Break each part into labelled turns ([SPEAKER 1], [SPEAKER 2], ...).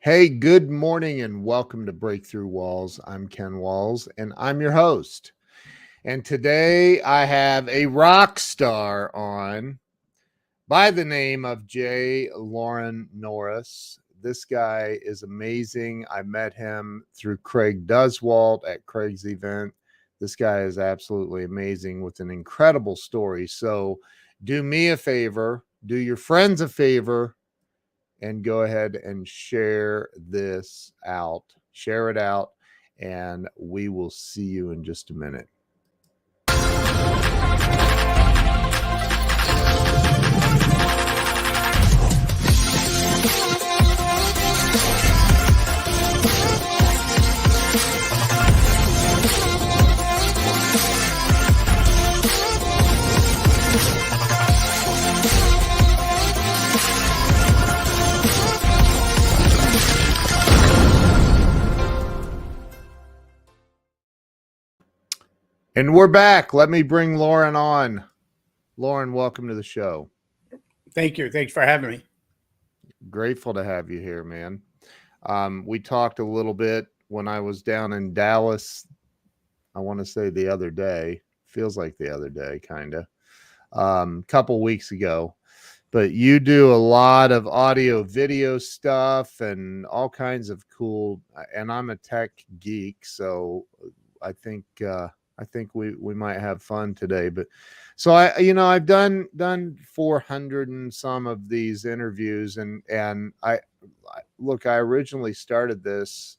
[SPEAKER 1] Hey, good morning and welcome to Breakthrough Walls. I'm Ken Walls and I'm your host. And today I have a rock star on by the name of J Loren Norris. This guy is amazing. I met him through Craig Duswalt at Craig's event. This guy is absolutely amazing with an incredible story. So do me a favor, do your friends a favor, and go ahead and share this out. Share it out, and we will see you in just a minute. And we're back. Let me bring Loren on. Loren, welcome to the show.
[SPEAKER 2] Thank you. Thanks for having me.
[SPEAKER 1] Grateful to have you here, man. We talked a little bit when I was down in Dallas. I want to say the other day. Feels like the other day, kind of. Couple weeks ago. But you do a lot of audio video stuff and all kinds of cool. And I'm a tech geek, so I think we might have fun today. But so I've done 400 and some of these interviews, and I originally started this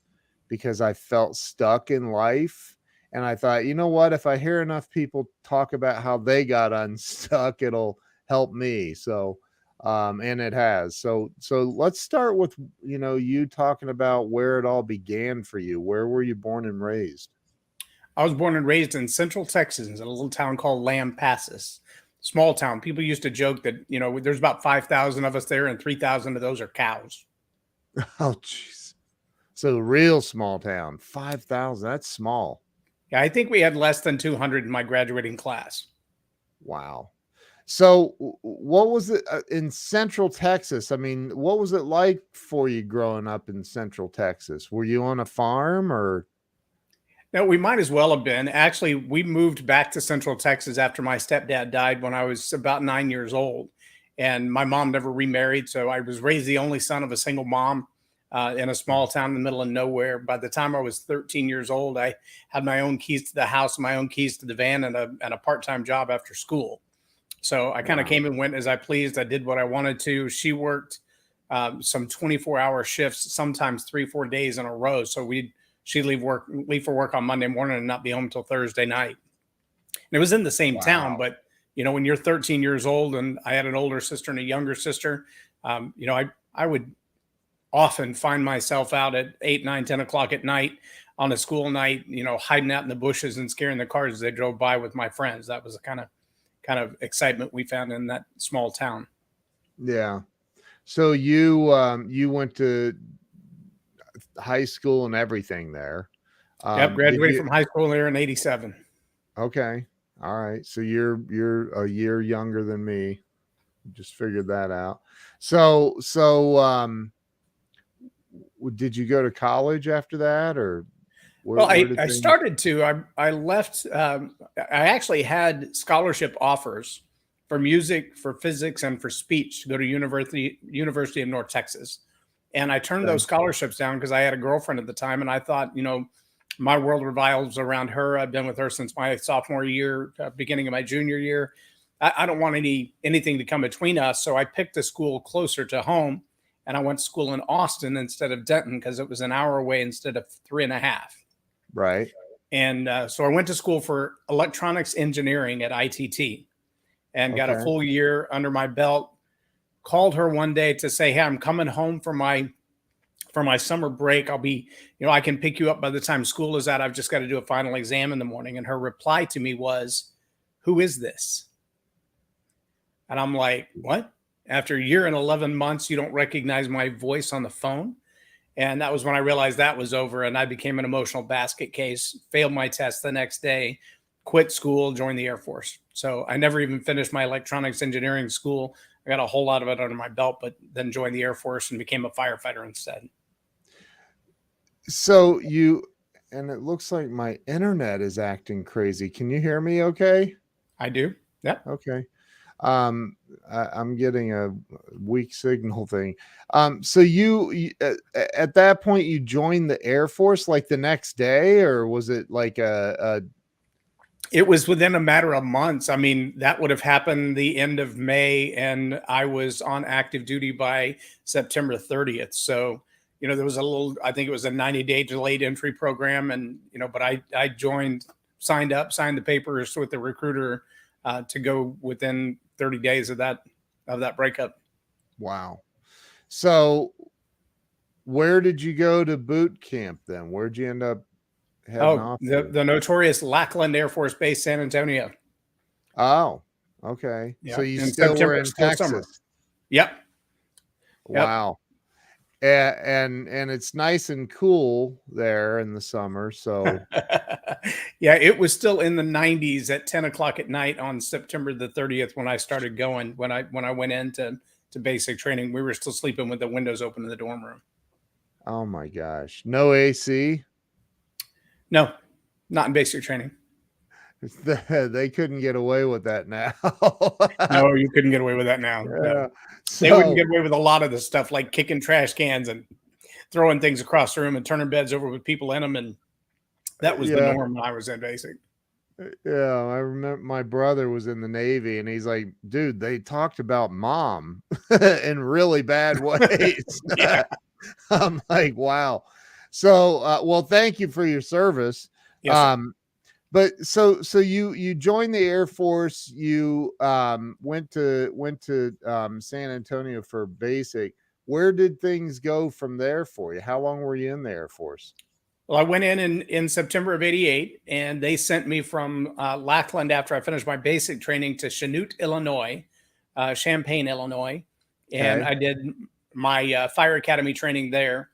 [SPEAKER 1] because I felt stuck in life. And I thought, you know what, if I hear enough people talk about how they got unstuck, it'll help me. So and it has. So let's start with you talking about where it all began for you. Where were you born and raised?
[SPEAKER 2] I was born and raised in Central Texas in a little town called Lampasas. Small town. People used to joke that, there's about 5,000 of us there and 3,000 of those are cows.
[SPEAKER 1] Oh, jeez. So real small town, 5,000. That's small.
[SPEAKER 2] Yeah, I think we had less than 200 in my graduating class.
[SPEAKER 1] Wow. So what was it in Central Texas? I mean, what was it like for you growing up in Central Texas? Were you on a farm or?
[SPEAKER 2] No, we might as well have been. Actually, we moved back to Central Texas after my stepdad died when I was about 9 years old. And my mom never remarried. So I was raised the only son of a single mom in a small town in the middle of nowhere. By the time I was 13 years old, I had my own keys to the house, my own keys to the van, and a part-time job after school. So I kind of came and went as I pleased. I did what I wanted to. She worked some 24-hour shifts, sometimes 3-4 days in a row. So she'd leave for work on Monday morning and not be home until Thursday night. And it was in the same town, but when you're 13 years old, and I had an older sister and a younger sister, I would often find myself out at 8, 9, 10 o'clock at night on a school night, hiding out in the bushes and scaring the cars as they drove by with my friends. That was the kind of excitement we found in that small town.
[SPEAKER 1] Yeah. So you went to high school and everything there.
[SPEAKER 2] Yep, graduated from high school there in 87.
[SPEAKER 1] Okay. All right. So you're a year younger than me. Just figured that out. So did you go to college after that, or
[SPEAKER 2] I started to. I left. I actually had scholarship offers for music, for physics, and for speech to go to University of North Texas. And I turned those scholarships down because I had a girlfriend at the time. And I thought, my world revolves around her. I've been with her since my sophomore year, beginning of my junior year. I don't want anything to come between us. So I picked a school closer to home. And I went to school in Austin instead of Denton because it was an hour away instead of 3.5.
[SPEAKER 1] Right.
[SPEAKER 2] And so I went to school for electronics engineering at ITT and got a full year under my belt. Called her one day to say, hey, I'm coming home for my summer break. I'll be, I can pick you up by the time school is out. I've just got to do a final exam in the morning. And her reply to me was, who is this? And I'm like, what? After a year and 11 months, you don't recognize my voice on the phone? And that was when I realized that was over. And I became an emotional basket case, failed my test the next day, quit school, joined the Air Force. So I never even finished my electronics engineering school. I got a whole lot of it under my belt, but then joined the Air Force and became a firefighter instead.
[SPEAKER 1] So you, and it looks like my internet is acting crazy. Can you hear me okay?
[SPEAKER 2] I do. Yep.
[SPEAKER 1] Okay. I'm getting a weak signal thing. So at that point you joined the Air Force like the next day, or was it like
[SPEAKER 2] It was within a matter of months. I mean, that would have happened the end of May, and I was on active duty by September 30th. So, there was a little, I think it was a 90-day delayed entry program. And, but I joined, signed up, signed the papers with the recruiter to go within 30 days of that breakup.
[SPEAKER 1] wow. So where did you go to boot camp then? Where'd you end up heading
[SPEAKER 2] Oh,
[SPEAKER 1] off
[SPEAKER 2] the,
[SPEAKER 1] to?
[SPEAKER 2] the notorious Lackland Air Force Base, San Antonio.
[SPEAKER 1] Oh, okay. So
[SPEAKER 2] Yeah.
[SPEAKER 1] you
[SPEAKER 2] In
[SPEAKER 1] still were
[SPEAKER 2] September,
[SPEAKER 1] in
[SPEAKER 2] still summer.
[SPEAKER 1] Texas.
[SPEAKER 2] Yep. Yep.
[SPEAKER 1] Wow. And it's nice and cool there in the summer. So
[SPEAKER 2] Yeah, it was still in the 90s at 10 o'clock at night on September the 30th when I started going. When I went into basic training, we were still sleeping with the windows open in the dorm room.
[SPEAKER 1] oh my gosh. No AC.
[SPEAKER 2] No, not in basic training.
[SPEAKER 1] They couldn't get away with that now.
[SPEAKER 2] No, you couldn't get away with that now. No.
[SPEAKER 1] Yeah.
[SPEAKER 2] They wouldn't
[SPEAKER 1] So
[SPEAKER 2] get away with a lot of the stuff like kicking trash cans and throwing things across the room and turning beds over with people in them. And that was the
[SPEAKER 1] yeah,
[SPEAKER 2] norm when I was in basic.
[SPEAKER 1] yeah. I remember my brother was in the Navy and he's like, dude, they talked about mom in really bad ways.
[SPEAKER 2] Yeah.
[SPEAKER 1] I'm like, wow. So well, thank you for your service.
[SPEAKER 2] Yes, sir.
[SPEAKER 1] But so you joined the Air Force, you went to San Antonio for basic. Where did things go from there for you? How long were you in the Air Force?
[SPEAKER 2] Well, I went in September of '88, and they sent me from Lackland after I finished my basic training to Chanute, Illinois, Champaign, Illinois, and
[SPEAKER 1] Okay.
[SPEAKER 2] I did my fire academy training there.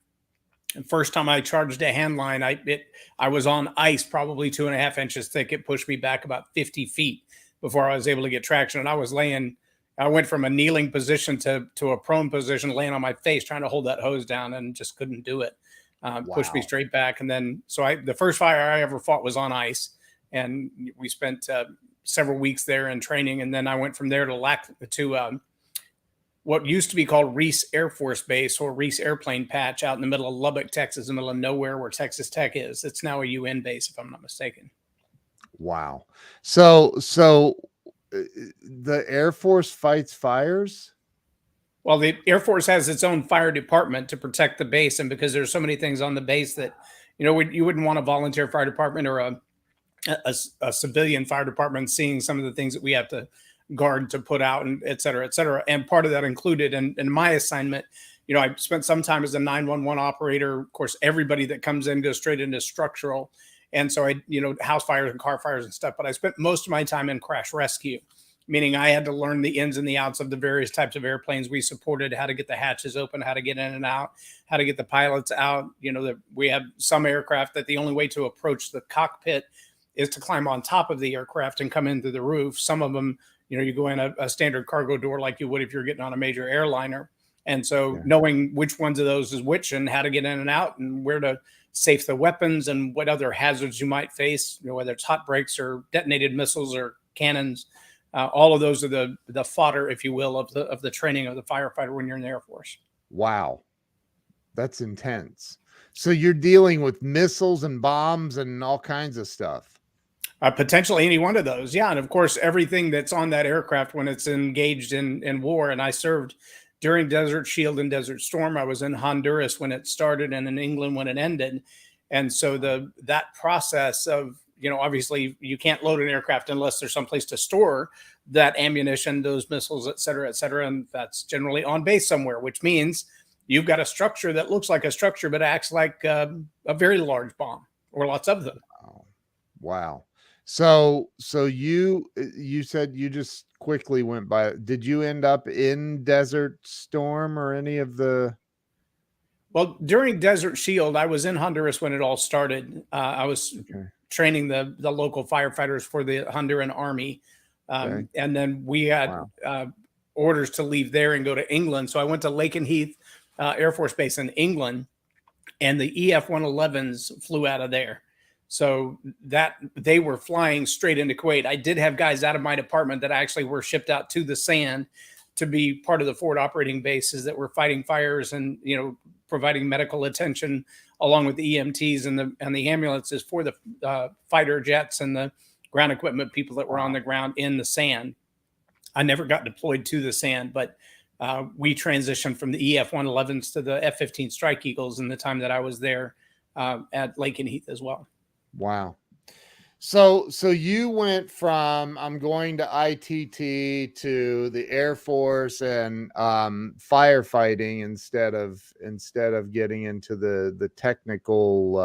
[SPEAKER 2] And first time I charged a hand line, I was on ice, probably 2.5 inches thick. It pushed me back about 50 feet before I was able to get traction, and I was laying. I went from a kneeling position to a prone position, laying on my face, trying to hold that hose down, and just couldn't do it. Pushed me
[SPEAKER 1] Wow.
[SPEAKER 2] straight back. And then, the first fire I ever fought was on ice, and we spent several weeks there in training. And then I went from there to what used to be called Reese Air Force Base or Reese Airplane Patch out in the middle of Lubbock, Texas, in the middle of nowhere where Texas Tech is. It's now a UN base, if I'm not mistaken.
[SPEAKER 1] Wow. So the Air Force fights fires?
[SPEAKER 2] Well, the Air Force has its own fire department to protect the base, and because there's so many things on the base that you wouldn't want a volunteer fire department or a civilian fire department seeing some of the things that we have to guard, to put out, and et cetera, et cetera. And part of that included in my assignment, I spent some time as a 911 operator. Of course, everybody that comes in goes straight into structural. And so house fires and car fires and stuff, but I spent most of my time in crash rescue, meaning I had to learn the ins and the outs of the various types of airplanes we supported, how to get the hatches open, how to get in and out, how to get the pilots out. We have some aircraft that the only way to approach the cockpit is to climb on top of the aircraft and come in through the roof. Some of them, you go in a standard cargo door like you would if you're getting on a major airliner. And so knowing which ones of those is which and how to get in and out and where to safe the weapons and what other hazards you might face, whether it's hot breaks or detonated missiles or cannons, all of those are the fodder, if you will, of the training of the firefighter when you're in the Air Force.
[SPEAKER 1] Wow. That's intense. So you're dealing with missiles and bombs and all kinds of stuff.
[SPEAKER 2] Potentially any one of those. Yeah. And of course, everything that's on that aircraft when it's engaged in war. And I served during Desert Shield and Desert Storm. I was in Honduras when it started and in England when it ended. And so that process of, obviously you can't load an aircraft unless there's someplace to store that ammunition, those missiles, et cetera, et cetera. And that's generally on base somewhere, which means you've got a structure that looks like a structure, but acts like a very large bomb or lots of them.
[SPEAKER 1] Wow. So you said you just quickly went by. Did you end up in Desert Storm or any of the?
[SPEAKER 2] Well, during Desert Shield, I was in Honduras when it all started. I was training the local firefighters for the Honduran army. And then we had orders to leave there and go to England. So I went to Lakenheath Air Force Base in England. and the EF-111s flew out of there. So that they were flying straight into Kuwait. I did have guys out of my department that actually were shipped out to the sand to be part of the forward operating bases that were fighting fires and, you know, providing medical attention along with the EMTs and the ambulances for the fighter jets and the ground equipment people that were on the ground in the sand. I never got deployed to the sand, but we transitioned from the EF-111s to the F-15 Strike Eagles in the time that I was there at Lake and Heath as well.
[SPEAKER 1] Wow. So you went from I'm going to ITT to the Air Force and firefighting instead of getting into the technical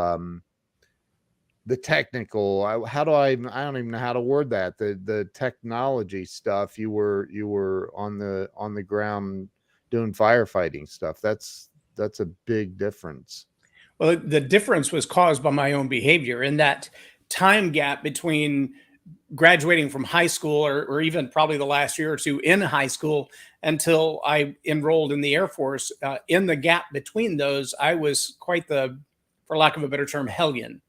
[SPEAKER 1] how do I don't even know how to word that, the technology stuff. You were on the ground doing firefighting stuff. That's a big difference.
[SPEAKER 2] Well, the difference was caused by my own behavior in that time gap between graduating from high school or even probably the last year or two in high school until I enrolled in the Air Force. In the gap between those, I was quite the, for lack of a better term, hellion.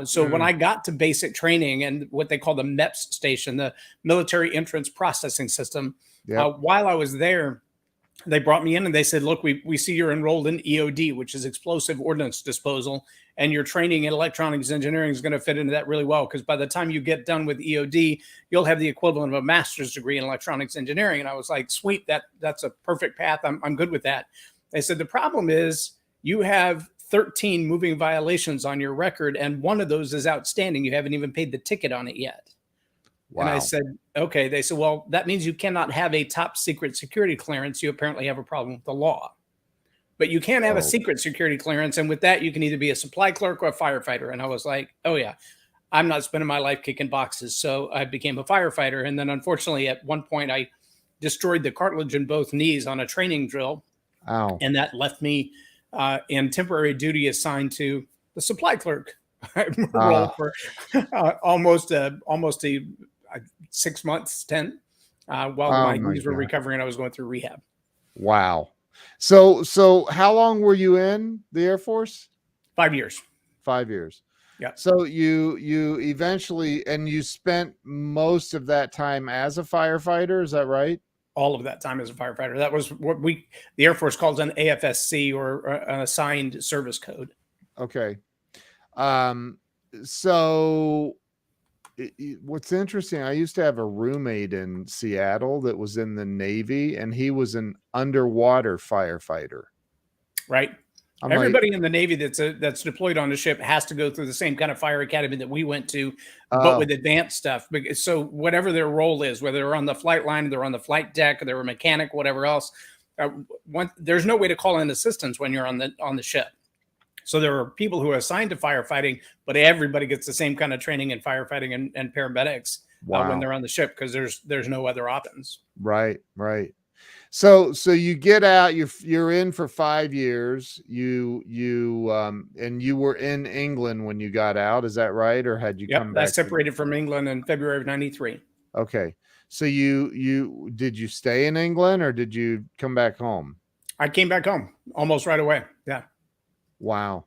[SPEAKER 2] So when I got to basic training and what they call the MEPS station, the Military Entrance Processing System, while I was there, they brought me in and they said, look, we see you're enrolled in EOD, which is explosive ordnance disposal, and your training in electronics engineering is going to fit into that really well, because by the time you get done with EOD, you'll have the equivalent of a master's degree in electronics engineering. And I was like, sweet, that's a perfect path. I'm good with that. They said, the problem is you have 13 moving violations on your record, and one of those is outstanding. You haven't even paid the ticket on it yet. Wow. And I said, okay. They said, well, that means you cannot have a top secret security clearance. You apparently have a problem with the law. But you can have a secret security clearance, and with that, you can either be a supply clerk or a firefighter. And I was like, oh, yeah, I'm not spending my life kicking boxes. So I became a firefighter. And then, unfortunately, at one point, I destroyed the cartilage in both knees on a training drill.
[SPEAKER 1] Ow.
[SPEAKER 2] And that left me in temporary duty assigned to the supply clerk role for almost a 6 months, 10, while my knees were recovering and I was going through rehab.
[SPEAKER 1] Wow. So how long were you in the Air Force?
[SPEAKER 2] 5 years.
[SPEAKER 1] 5 years.
[SPEAKER 2] Yeah.
[SPEAKER 1] So you eventually, and you spent most of that time as a firefighter, is that right?
[SPEAKER 2] All of that time as a firefighter. That was what the Air Force calls an AFSC, or an assigned service code.
[SPEAKER 1] Okay. So what's interesting, I used to have a roommate in Seattle that was in the Navy, and he was an underwater firefighter.
[SPEAKER 2] Right. Everybody in the Navy that's deployed on the ship has to go through the same kind of fire academy that we went to, but with advanced stuff. So whatever their role is, whether they're on the flight line, they're on the flight deck, or they're a mechanic, whatever else, there's no way to call in assistance when you're on the ship. So there are people who are assigned to firefighting, but everybody gets the same kind of training in firefighting and paramedics when they're on the ship, because there's no other options.
[SPEAKER 1] Right. So you get out, you're in for 5 years. And you were in England when you got out, is that right? Or had you come back?
[SPEAKER 2] I separated from England in February of 93.
[SPEAKER 1] Okay. So did you stay in England or did you come back home?
[SPEAKER 2] I came back home almost right away. Yeah.
[SPEAKER 1] Wow.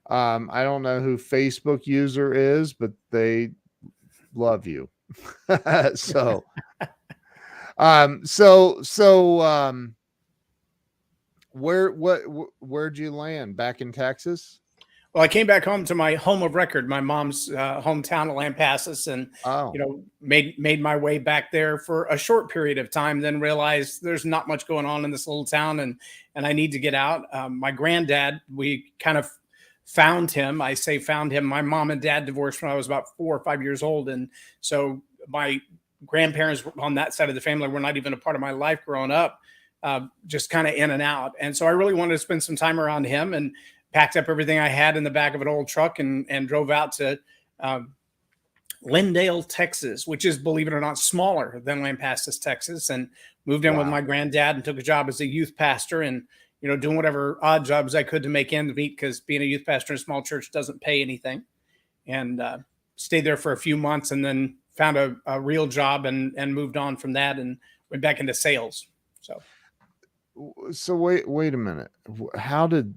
[SPEAKER 1] I don't know who Facebook user is, but they love you. So where'd you land? Back in Texas?
[SPEAKER 2] Well, I came back home to my home of record, my mom's hometown of Lampasas, and made my way back there for a short period of time. Then realized there's not much going on in this little town, and I need to get out. My granddad, we kind of found him. I say found him. My mom and dad divorced when I was about 4 or 5 years old, and so my grandparents on that side of the family were not even a part of my life growing up. Just kind of in and out, and so I really wanted to spend some time around him, and packed up everything I had in the back of an old truck and drove out to Lindale, Texas, which is, believe it or not, smaller than Lampasas, Texas, and moved in with my granddad and took a job as a youth pastor, and doing whatever odd jobs I could to make ends meet, because being a youth pastor in a small church doesn't pay anything. And stayed there for a few months, and then found a real job and moved on from that and went back into sales. So
[SPEAKER 1] wait a minute. How did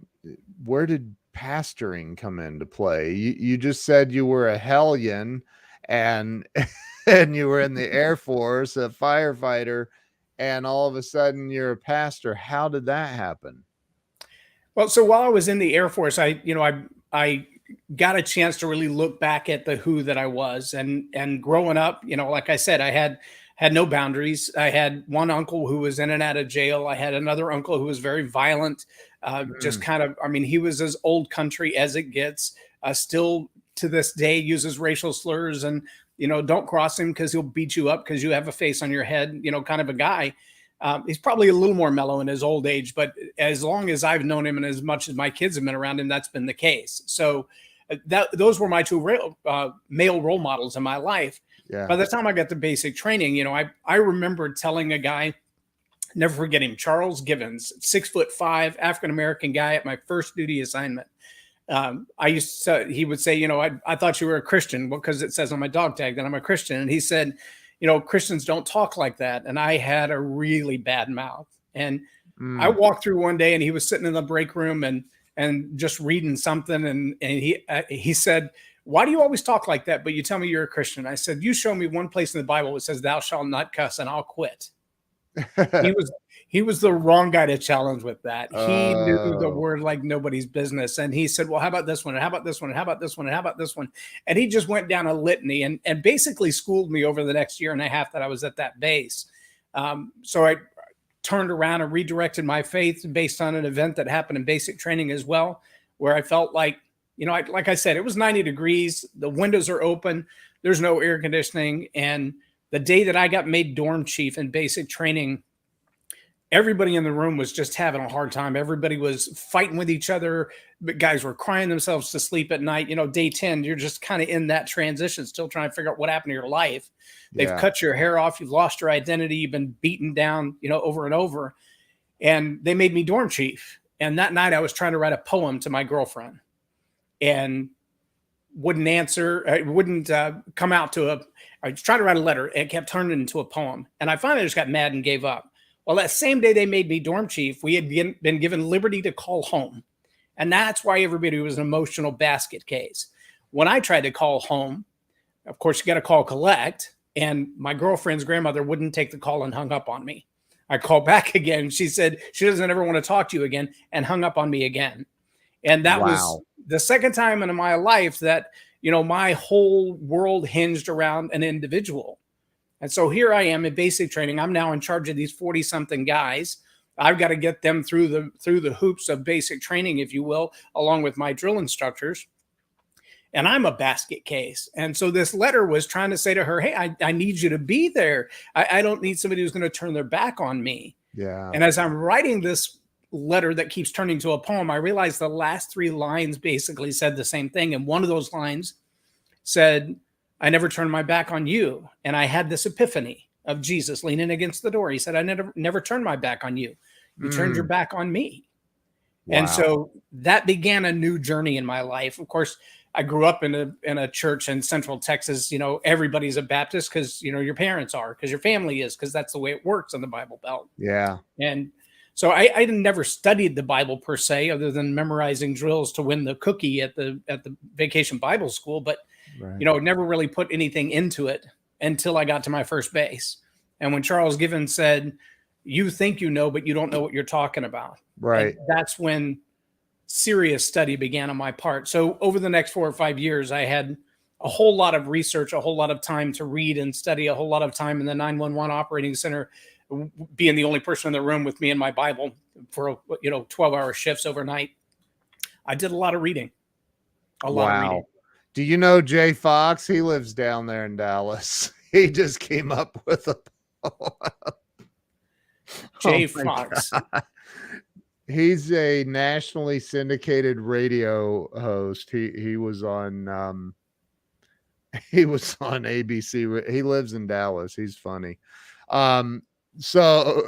[SPEAKER 1] where did pastoring come into play? You just said you were a hellion and and you were in the Air Force, a firefighter, and all of a sudden you're a pastor. How did that happen?
[SPEAKER 2] Well, so while I was in the Air Force, I got a chance to really look back at the who that I was, and growing up, like I said, I had no boundaries. I had one uncle who was in and out of jail. I had another uncle who was very violent, just kind of, I mean, he was as old country as it gets, still to this day uses racial slurs, and, don't cross him because he'll beat you up because you have a face on your head, kind of a guy. He's probably a little more mellow in his old age, but as long as I've known him and as much as my kids have been around him, that's been the case. So those were my two male role models in my life.
[SPEAKER 1] Yeah.
[SPEAKER 2] By the time I got the basic training, I remember telling a guy, never forget him, Charles Givens, 6'5", African-American guy at my first duty assignment. He would say, I thought you were a Christian because it says on my dog tag that I'm a Christian. And he said, Christians don't talk like that. And I had a really bad mouth. And I walked through one day and he was sitting in the break room and just reading something. And he said, why do you always talk like that? But you tell me you're a Christian. I said, you show me one place in the Bible that says thou shalt not cuss and I'll quit. He was the wrong guy to challenge with that. He knew the word like nobody's business. And he said, well, how about this one? And how about this one? And how about this one? And how about this one? And he just went down a litany and basically schooled me over the next year and a half that I was at that base. So I turned around and redirected my faith based on an event that happened in basic training as well, where I felt like, like I said, it was 90 degrees. The windows are open. There's no air conditioning. And the day that I got made dorm chief in basic training, everybody in the room was just having a hard time. Everybody was fighting with each other. But guys were crying themselves to sleep at night. Day 10, you're just kind of in that transition, still trying to figure out what happened to your life. They've cut your hair off. You've lost your identity. You've been beaten down, over and over. And they made me dorm chief. And that night I was trying to write a poem to my girlfriend and wouldn't answer. It wouldn't come out to I was trying to write a letter. And it kept turning into a poem. And I finally just got mad and gave up. Well, that same day they made me dorm chief, we had been given liberty to call home. And that's why everybody was an emotional basket case. When I tried to call home, of course, you got to call collect. And my girlfriend's grandmother wouldn't take the call and hung up on me. I called back again. She said she doesn't ever want to talk to you again and hung up on me again. And that was the second time in my life that, my whole world hinged around an individual. And so here I am in basic training. I'm now in charge of these 40-something guys. I've got to get them through the hoops of basic training, if you will, along with my drill instructors. And I'm a basket case. And so this letter was trying to say to her, hey, I need you to be there. I don't need somebody who's going to turn their back on me.
[SPEAKER 1] Yeah.
[SPEAKER 2] And as I'm writing this letter that keeps turning to a poem, I realized the last 3 lines basically said the same thing. And one of those lines said, I never turned my back on you. And I had this epiphany of Jesus leaning against the door. He said, I never turned my back on you. You turned your back on me. Wow. And so that began a new journey in my life. Of course, I grew up in a church in Central Texas. Everybody's a Baptist because, your parents are, because your family is, because that's the way it works on the Bible Belt.
[SPEAKER 1] Yeah.
[SPEAKER 2] And so I never studied the Bible per se, other than memorizing drills to win the cookie at the vacation Bible school. But never really put anything into it until I got to my first base. And when Charles Givens said, you think you know, but you don't know what you're talking about.
[SPEAKER 1] Right.
[SPEAKER 2] And that's when serious study began on my part. So over the next 4 or 5 years, I had a whole lot of research, a whole lot of time to read and study, a whole lot of time in the 911 operating center, being the only person in the room with me and my Bible for, 12-hour shifts overnight. I did a lot of reading. A lot of reading.
[SPEAKER 1] Do you know Jay Fox? He lives down there in Dallas. He just came up with a
[SPEAKER 2] Jay Fox.
[SPEAKER 1] God. He's a nationally syndicated radio host. He was on ABC. He lives in Dallas. He's funny. So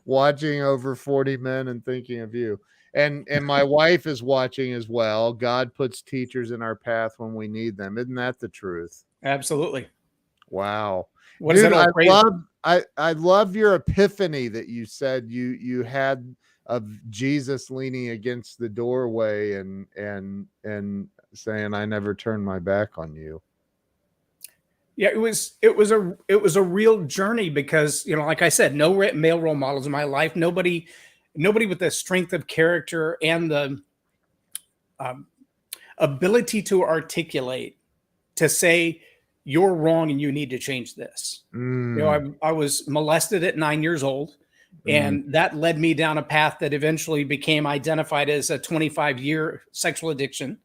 [SPEAKER 1] watching Over 40 Men and thinking of you. And my wife is watching as well. God puts teachers in our path when we need them. Isn't that the truth?
[SPEAKER 2] Absolutely.
[SPEAKER 1] Wow.
[SPEAKER 2] What is that?
[SPEAKER 1] I love your epiphany that you said you had Jesus leaning against the doorway and saying, "I never turned my back on you."
[SPEAKER 2] Yeah, it was a real journey because, you know, like I said, no male role models in my life. Nobody with the strength of character and the um, ability to articulate, to say you're wrong and you need to change this. You know,
[SPEAKER 1] Mm,
[SPEAKER 2] I was molested at 9 years old,
[SPEAKER 1] mm,
[SPEAKER 2] and that led me down a path that eventually became identified as a 25-year sexual addiction.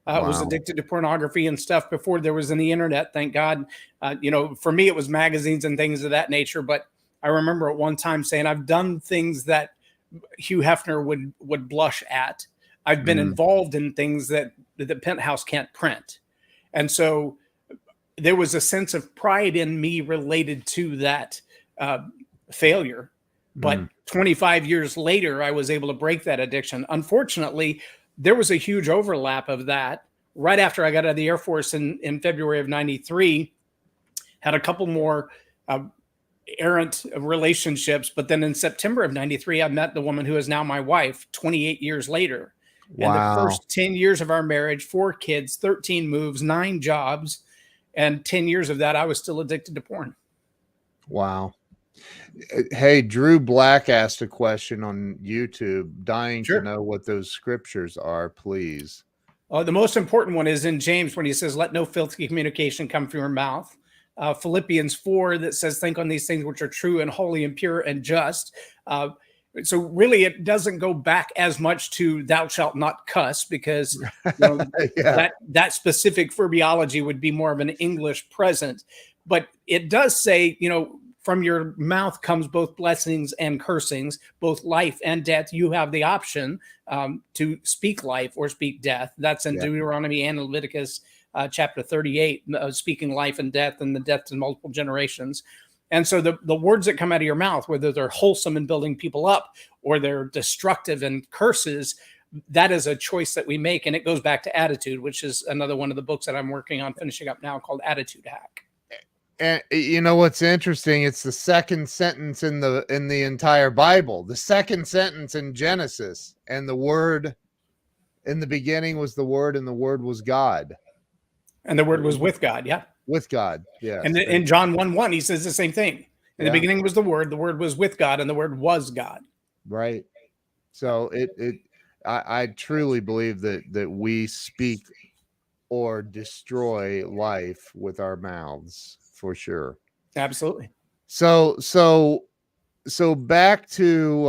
[SPEAKER 2] Was
[SPEAKER 1] wow.
[SPEAKER 2] addicted to pornography and stuff before there was any internet, thank God. You know, for me, it was magazines and things of that nature. But I remember at one time saying, I've done things that Hugh Hefner would blush at. I've been
[SPEAKER 1] Mm,
[SPEAKER 2] involved in things that the Penthouse can't print. And so there was a sense of pride in me related to that uh, failure.
[SPEAKER 1] mm.
[SPEAKER 2] But 25 years later, I was able to break that addiction. Unfortunately, there was a huge overlap of that. Right after I got out of the Air Force in February of 93, had a couple more uh, errant relationships. But then in September of 93, I met the woman who is now my wife 28 years later. And the
[SPEAKER 1] Wow.
[SPEAKER 2] first 10 years of our marriage, 4 kids, 13 moves, 9 jobs, and 10 years of that, I was still addicted to porn.
[SPEAKER 1] Wow. Hey, Drew Black asked a question on YouTube, dying to
[SPEAKER 2] Sure.
[SPEAKER 1] know what those scriptures are, please.
[SPEAKER 2] The most important one is in James when he says, "Let no filthy communication come from your mouth." Philippians 4 that says, "Think on these things which are true and holy and pure and just." Uh, so really, it doesn't go back as much to "Thou shalt not cuss," because you know
[SPEAKER 1] Yeah.
[SPEAKER 2] that specific phraseology would be more of an English present. But it does say, you know, from your mouth comes both blessings and cursings, both life and death. You have the option to speak life or speak death. That's in
[SPEAKER 1] Yeah.
[SPEAKER 2] Deuteronomy and Leviticus chapter 38, speaking life and death and the death to multiple generations. And so the words that come out of your mouth, whether they're wholesome and building people up or they're destructive and curses, that is a choice that we make. And it goes back to attitude, which is another one of the books that I'm working on finishing up now called Attitude Hack.
[SPEAKER 1] And you know what's interesting? It's the second sentence in the entire Bible. The second sentence in Genesis, and the word in the beginning was the word, and the word was God.
[SPEAKER 2] And the word was with God. Yeah.
[SPEAKER 1] With God. Yes.
[SPEAKER 2] And in John 1:1, he says the same thing. In the
[SPEAKER 1] Yeah.
[SPEAKER 2] beginning was the word was with God, and the word was God.
[SPEAKER 1] Right. So I truly believe that we speak or destroy life with our mouths, for sure.
[SPEAKER 2] Absolutely.
[SPEAKER 1] So back to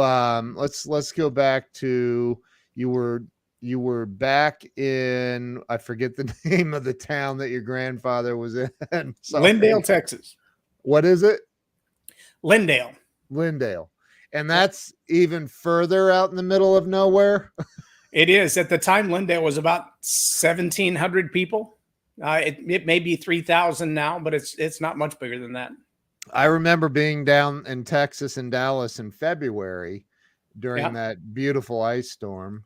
[SPEAKER 1] let's go back to you were back in, I forget the name of the town that your grandfather was in. Sorry.
[SPEAKER 2] Lindale, Texas.
[SPEAKER 1] What is it?
[SPEAKER 2] Lindale.
[SPEAKER 1] Lindale. And that's even further out in the middle of nowhere.
[SPEAKER 2] It is. At the time, Lindale was about 1,700 people. It may be 3,000 now, but it's not much bigger than that.
[SPEAKER 1] I remember being down in Texas and Dallas in February during that beautiful ice storm.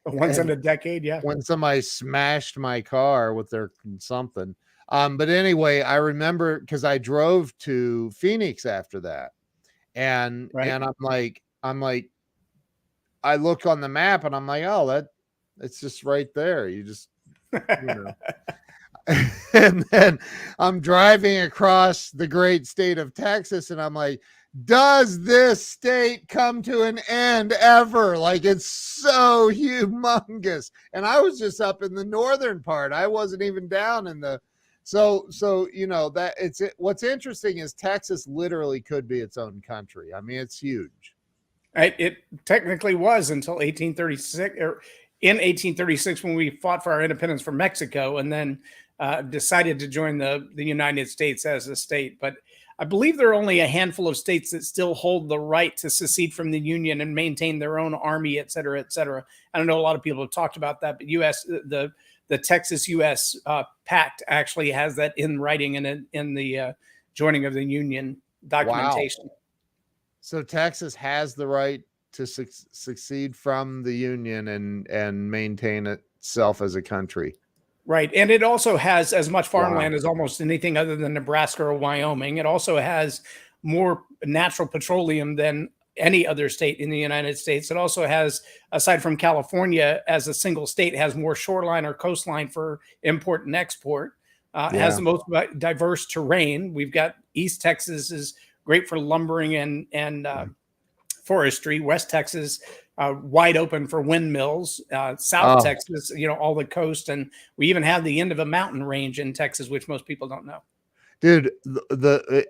[SPEAKER 2] Once in a decade, yeah.
[SPEAKER 1] When somebody smashed my car with their something. But anyway, I remember because I drove to Phoenix after that. And I'm like, I look on the map and I'm like, oh, it's just right there. You just, you know. And then I'm driving across the great state of Texas and I'm like, does this state come to an end ever? Like, it's so humongous. And I was just up in the northern part. I wasn't even down in the, so, you know, that what's interesting is Texas literally could be its own country. I mean, it's huge.
[SPEAKER 2] It technically was until 1836, or in 1836 when we fought for our independence from Mexico, and then decided to join the United States as a state. But I believe there are only a handful of states that still hold the right to secede from the Union and maintain their own army, et cetera, et cetera. I don't know, a lot of people have talked about that, but the Texas-U.S. Pact actually has that in writing in the joining of the Union documentation.
[SPEAKER 1] Wow. So Texas has the right to succeed from the Union and maintain itself as a country.
[SPEAKER 2] Right. And it also has as much farmland as almost anything other than Nebraska or Wyoming. It also has more natural petroleum than any other state in the United States. It also has, aside from California, as a single state, has more shoreline or coastline for import and export. Has the most diverse terrain. We've got East Texas is great for lumbering and forestry. West Texas, wide open for windmills. South Texas, all the coast, and we even have the end of a mountain range in Texas, which most people don't know. Dude,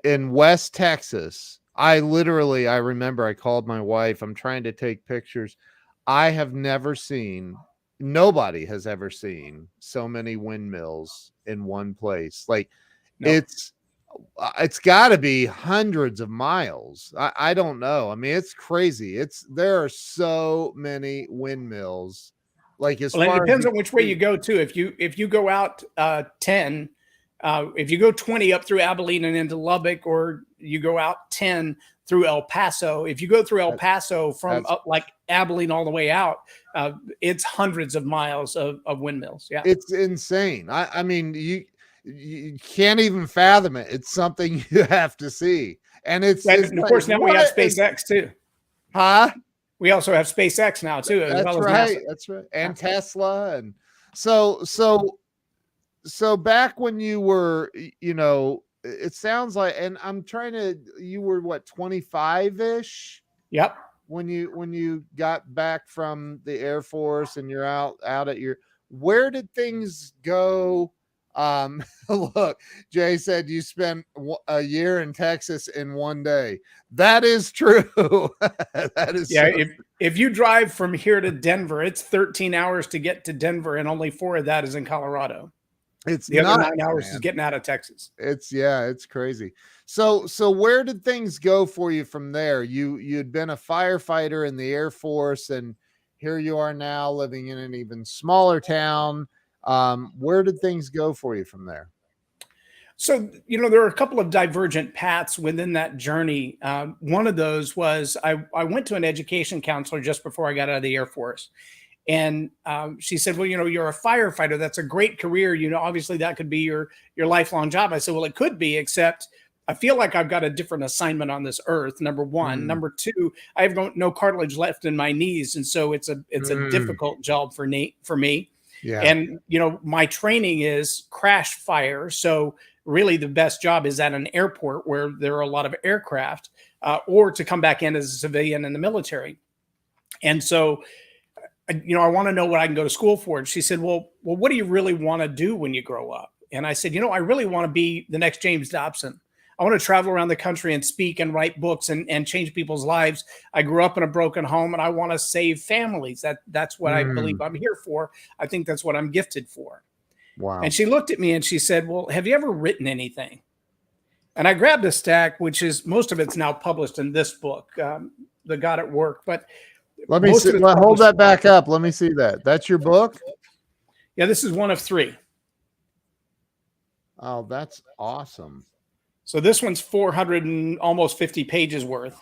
[SPEAKER 1] in West Texas, I remember I called my wife. I'm trying to take pictures. I have never seen, nobody has ever seen so many windmills in one place. Like, nope. It's got to be hundreds of miles. I don't know. I mean, it's crazy. There are so many windmills. Like, it
[SPEAKER 2] depends on which way you go too. If you go out 10. If you go 20 up through Abilene and into Lubbock, or you go out 10 through El Paso, if you go through El Paso from like Abilene all the way out, it's hundreds of miles of windmills. Yeah,
[SPEAKER 1] it's insane. I mean, you can't even fathom it. It's something you have to see. And of
[SPEAKER 2] course, now we have SpaceX too.
[SPEAKER 1] Huh?
[SPEAKER 2] We also have SpaceX now too.
[SPEAKER 1] That's right. That's right. And Tesla. And so back when you were, it sounds like, and you were what, 25-ish?
[SPEAKER 2] Yep.
[SPEAKER 1] When you got back from the Air Force and you're out at where did things go? Look, Jay said you spent a year in Texas in one day. That is true. That is
[SPEAKER 2] if you drive from here to Denver, it's 13 hours to get to Denver, and only 4 of that is in Colorado.
[SPEAKER 1] It's
[SPEAKER 2] the other 9 hours is getting out of Texas.
[SPEAKER 1] It's crazy. So where did things go for you from there? You'd been a firefighter in the Air Force, and here you are now living in an even smaller town. Where did things go for you from there?
[SPEAKER 2] So, there are a couple of divergent paths within that journey. One of those was I went to an education counselor just before I got out of the Air Force. And she said, well, you're a firefighter. That's a great career. Obviously that could be your lifelong job. I said, well, it could be, except I feel like I've got a different assignment on this earth. Number one. Number two, I have no cartilage left in my knees. And so it's a difficult job for me. Yeah. And, my training is crash fire. So really the best job is at an airport where there are a lot of aircraft, or to come back in as a civilian in the military. And so, I want to know what I can go to school for. And she said, well, what do you really want to do when you grow up? And I said, I really want to be the next James Dobson. I want to travel around the country and speak and write books and change people's lives. I grew up in a broken home, and I want to save families. That's what I believe I'm here for. I think that's what I'm gifted for. Wow. And she looked at me and she said, well, have you ever written anything? And I grabbed a stack, which is, most of it's now published in this book, The God at Work. But
[SPEAKER 1] let me see. Hold that back up. Let me see that. That's your book?
[SPEAKER 2] Yeah, this is one of 3.
[SPEAKER 1] Oh, that's awesome.
[SPEAKER 2] So this one's 400 and almost 50 pages worth.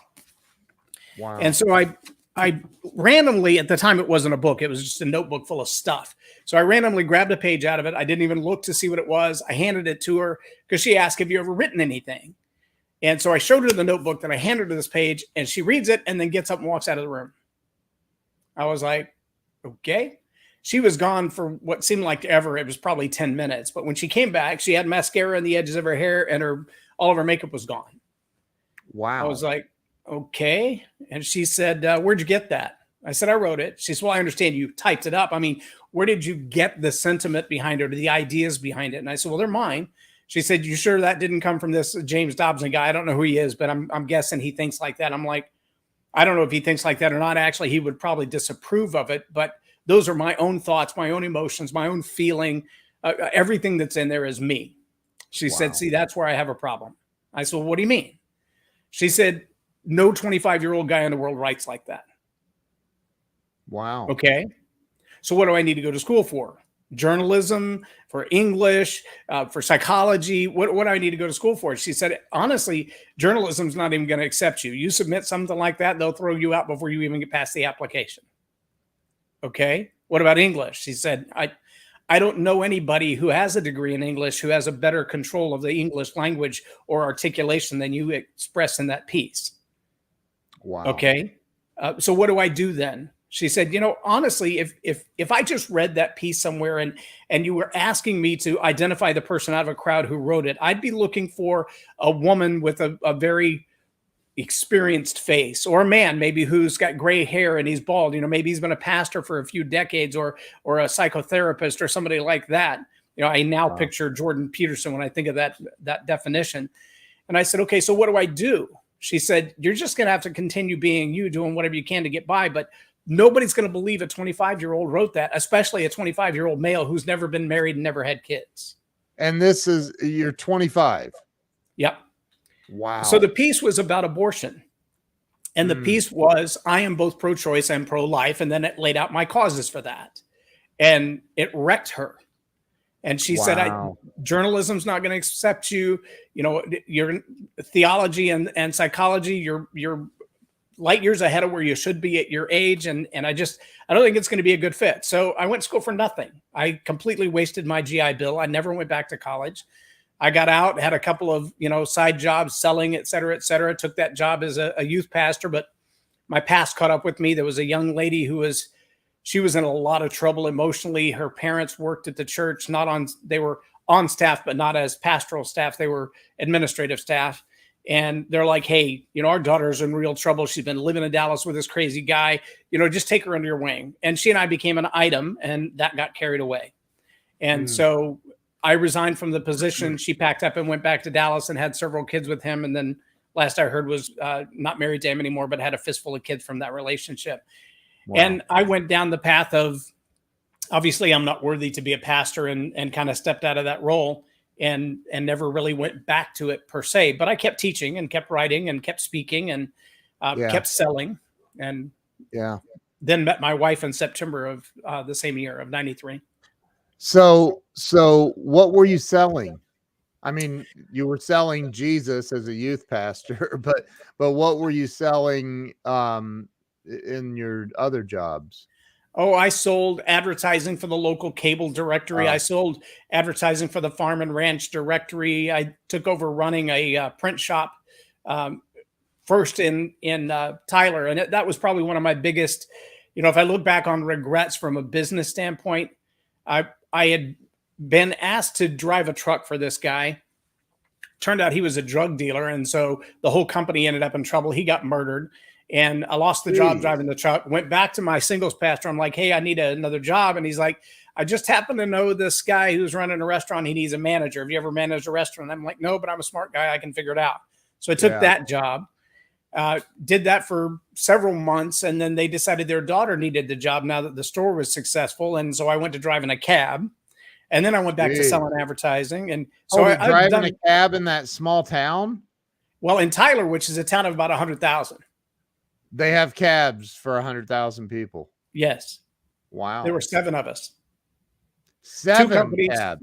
[SPEAKER 1] Wow.
[SPEAKER 2] And so I randomly, at the time it wasn't a book, it was just a notebook full of stuff. So I randomly grabbed a page out of it. I didn't even look to see what it was. I handed it to her because she asked, have you ever written anything? And so I showed her the notebook, that I handed her this page, and she reads it and then gets up and walks out of the room. I was like, okay. She was gone for what seemed like ever. It was probably 10 minutes. But when she came back, she had mascara on the edges of her hair, and all of her makeup was gone.
[SPEAKER 1] Wow.
[SPEAKER 2] I was like, okay. And she said, where'd you get that? I said, I wrote it. She said, well, I understand you typed it up. I mean, where did you get the sentiment behind it, or the ideas behind it? And I said, well, they're mine. She said, you sure that didn't come from this James Dobson guy? I don't know who he is, but I'm guessing he thinks like that. I'm like, I don't know if he thinks like that or not. Actually, he would probably disapprove of it, but those are my own thoughts, my own emotions, my own feeling. Everything that's in there is me. She said, see, that's where I have a problem. I said, well, what do you mean? She said, no 25-year-old guy in the world writes like that.
[SPEAKER 1] Wow.
[SPEAKER 2] Okay. So what do I need to go to school for? Journalism, for English, for psychology? What do I need to go to school for? She said, honestly, journalism's not even going to accept you. You submit something like that, they'll throw you out before you even get past the application. Okay. What about English? She said, I don't know anybody who has a degree in English who has a better control of the English language or articulation than you express in that piece.
[SPEAKER 1] Wow.
[SPEAKER 2] Okay. So what do I do then? She said, honestly, if I just read that piece somewhere and you were asking me to identify the person out of a crowd who wrote it, I'd be looking for a woman with a very experienced face, or a man maybe who's got gray hair and he's bald. Maybe he's been a pastor for a few decades, or a psychotherapist or somebody like that. I now picture Jordan Peterson when I think of that definition. And I said, okay, so what do I do? She said, you're just going to have to continue being you, doing whatever you can to get by. But nobody's going to believe a 25-year-old wrote that, especially a 25-year-old male who's never been married and never had kids.
[SPEAKER 1] And you're 25.
[SPEAKER 2] Yep.
[SPEAKER 1] Wow.
[SPEAKER 2] So the piece was about abortion. And the piece was, I am both pro-choice and pro-life. And then it laid out my causes for that. And it wrecked her. And she said, journalism's not going to accept you. Your theology and psychology, you're light years ahead of where you should be at your age. And I don't think it's going to be a good fit. So I went to school for nothing. I completely wasted my GI Bill. I never went back to college. I got out, had a couple of, side jobs, selling, et cetera, et cetera. Took that job as a youth pastor, but my past caught up with me. There was a young lady she was in a lot of trouble emotionally. Her parents worked at the church, they were on staff, but not as pastoral staff. They were administrative staff. And they're like, hey, our daughter's in real trouble. She's been living in Dallas with this crazy guy, just take her under your wing. And she and I became an item, and that got carried away. And so I resigned from the position. She packed up and went back to Dallas and had several kids with him. And then last I heard was not married to him anymore, but had a fistful of kids from that relationship. Wow. And I went down the path of, obviously I'm not worthy to be a pastor, and kind of stepped out of that role and never really went back to it per se. But I kept teaching and kept writing and kept speaking and kept selling. And then met my wife in September of the same year of 93.
[SPEAKER 1] So what were you selling? I mean, you were selling Jesus as a youth pastor, but what were you selling in your other jobs?
[SPEAKER 2] Oh, I sold advertising for the local cable directory. I sold advertising for the farm and ranch directory. I took over running a print shop first in Tyler. And that was probably one of my biggest, if I look back on regrets from a business standpoint, I had been asked to drive a truck for this guy. Turned out he was a drug dealer. And so the whole company ended up in trouble. He got murdered. And I lost the job driving the truck, went back to my singles pastor. I'm like, hey, I need another job. And he's like, I just happen to know this guy who's running a restaurant. He needs a manager. Have you ever managed a restaurant? I'm like, no, but I'm a smart guy. I can figure it out. So I took that job, did that for several months. And then they decided their daughter needed the job now that the store was successful. And so I went to driving a cab. And then I went back to selling advertising. And so
[SPEAKER 1] driving a cab in that small town?
[SPEAKER 2] Well, in Tyler, which is a town of about 100,000.
[SPEAKER 1] They have cabs for 100,000 people.
[SPEAKER 2] Yes.
[SPEAKER 1] Wow.
[SPEAKER 2] There were 7 of us.
[SPEAKER 1] 7 cabs.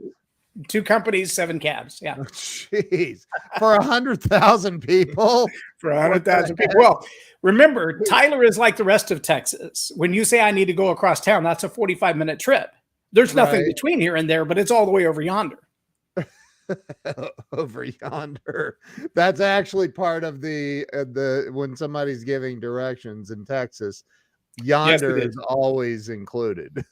[SPEAKER 2] 2 companies, 7 cabs. Yeah.
[SPEAKER 1] Jeez. For 100,000 people?
[SPEAKER 2] For 100,000 people. Well, remember, Tyler is like the rest of Texas. When you say I need to go across town, that's a 45-minute trip. There's nothing between here and there, but it's all the way over yonder.
[SPEAKER 1] Over yonder. That's actually part of the when somebody's giving directions in Texas, yonder is always included.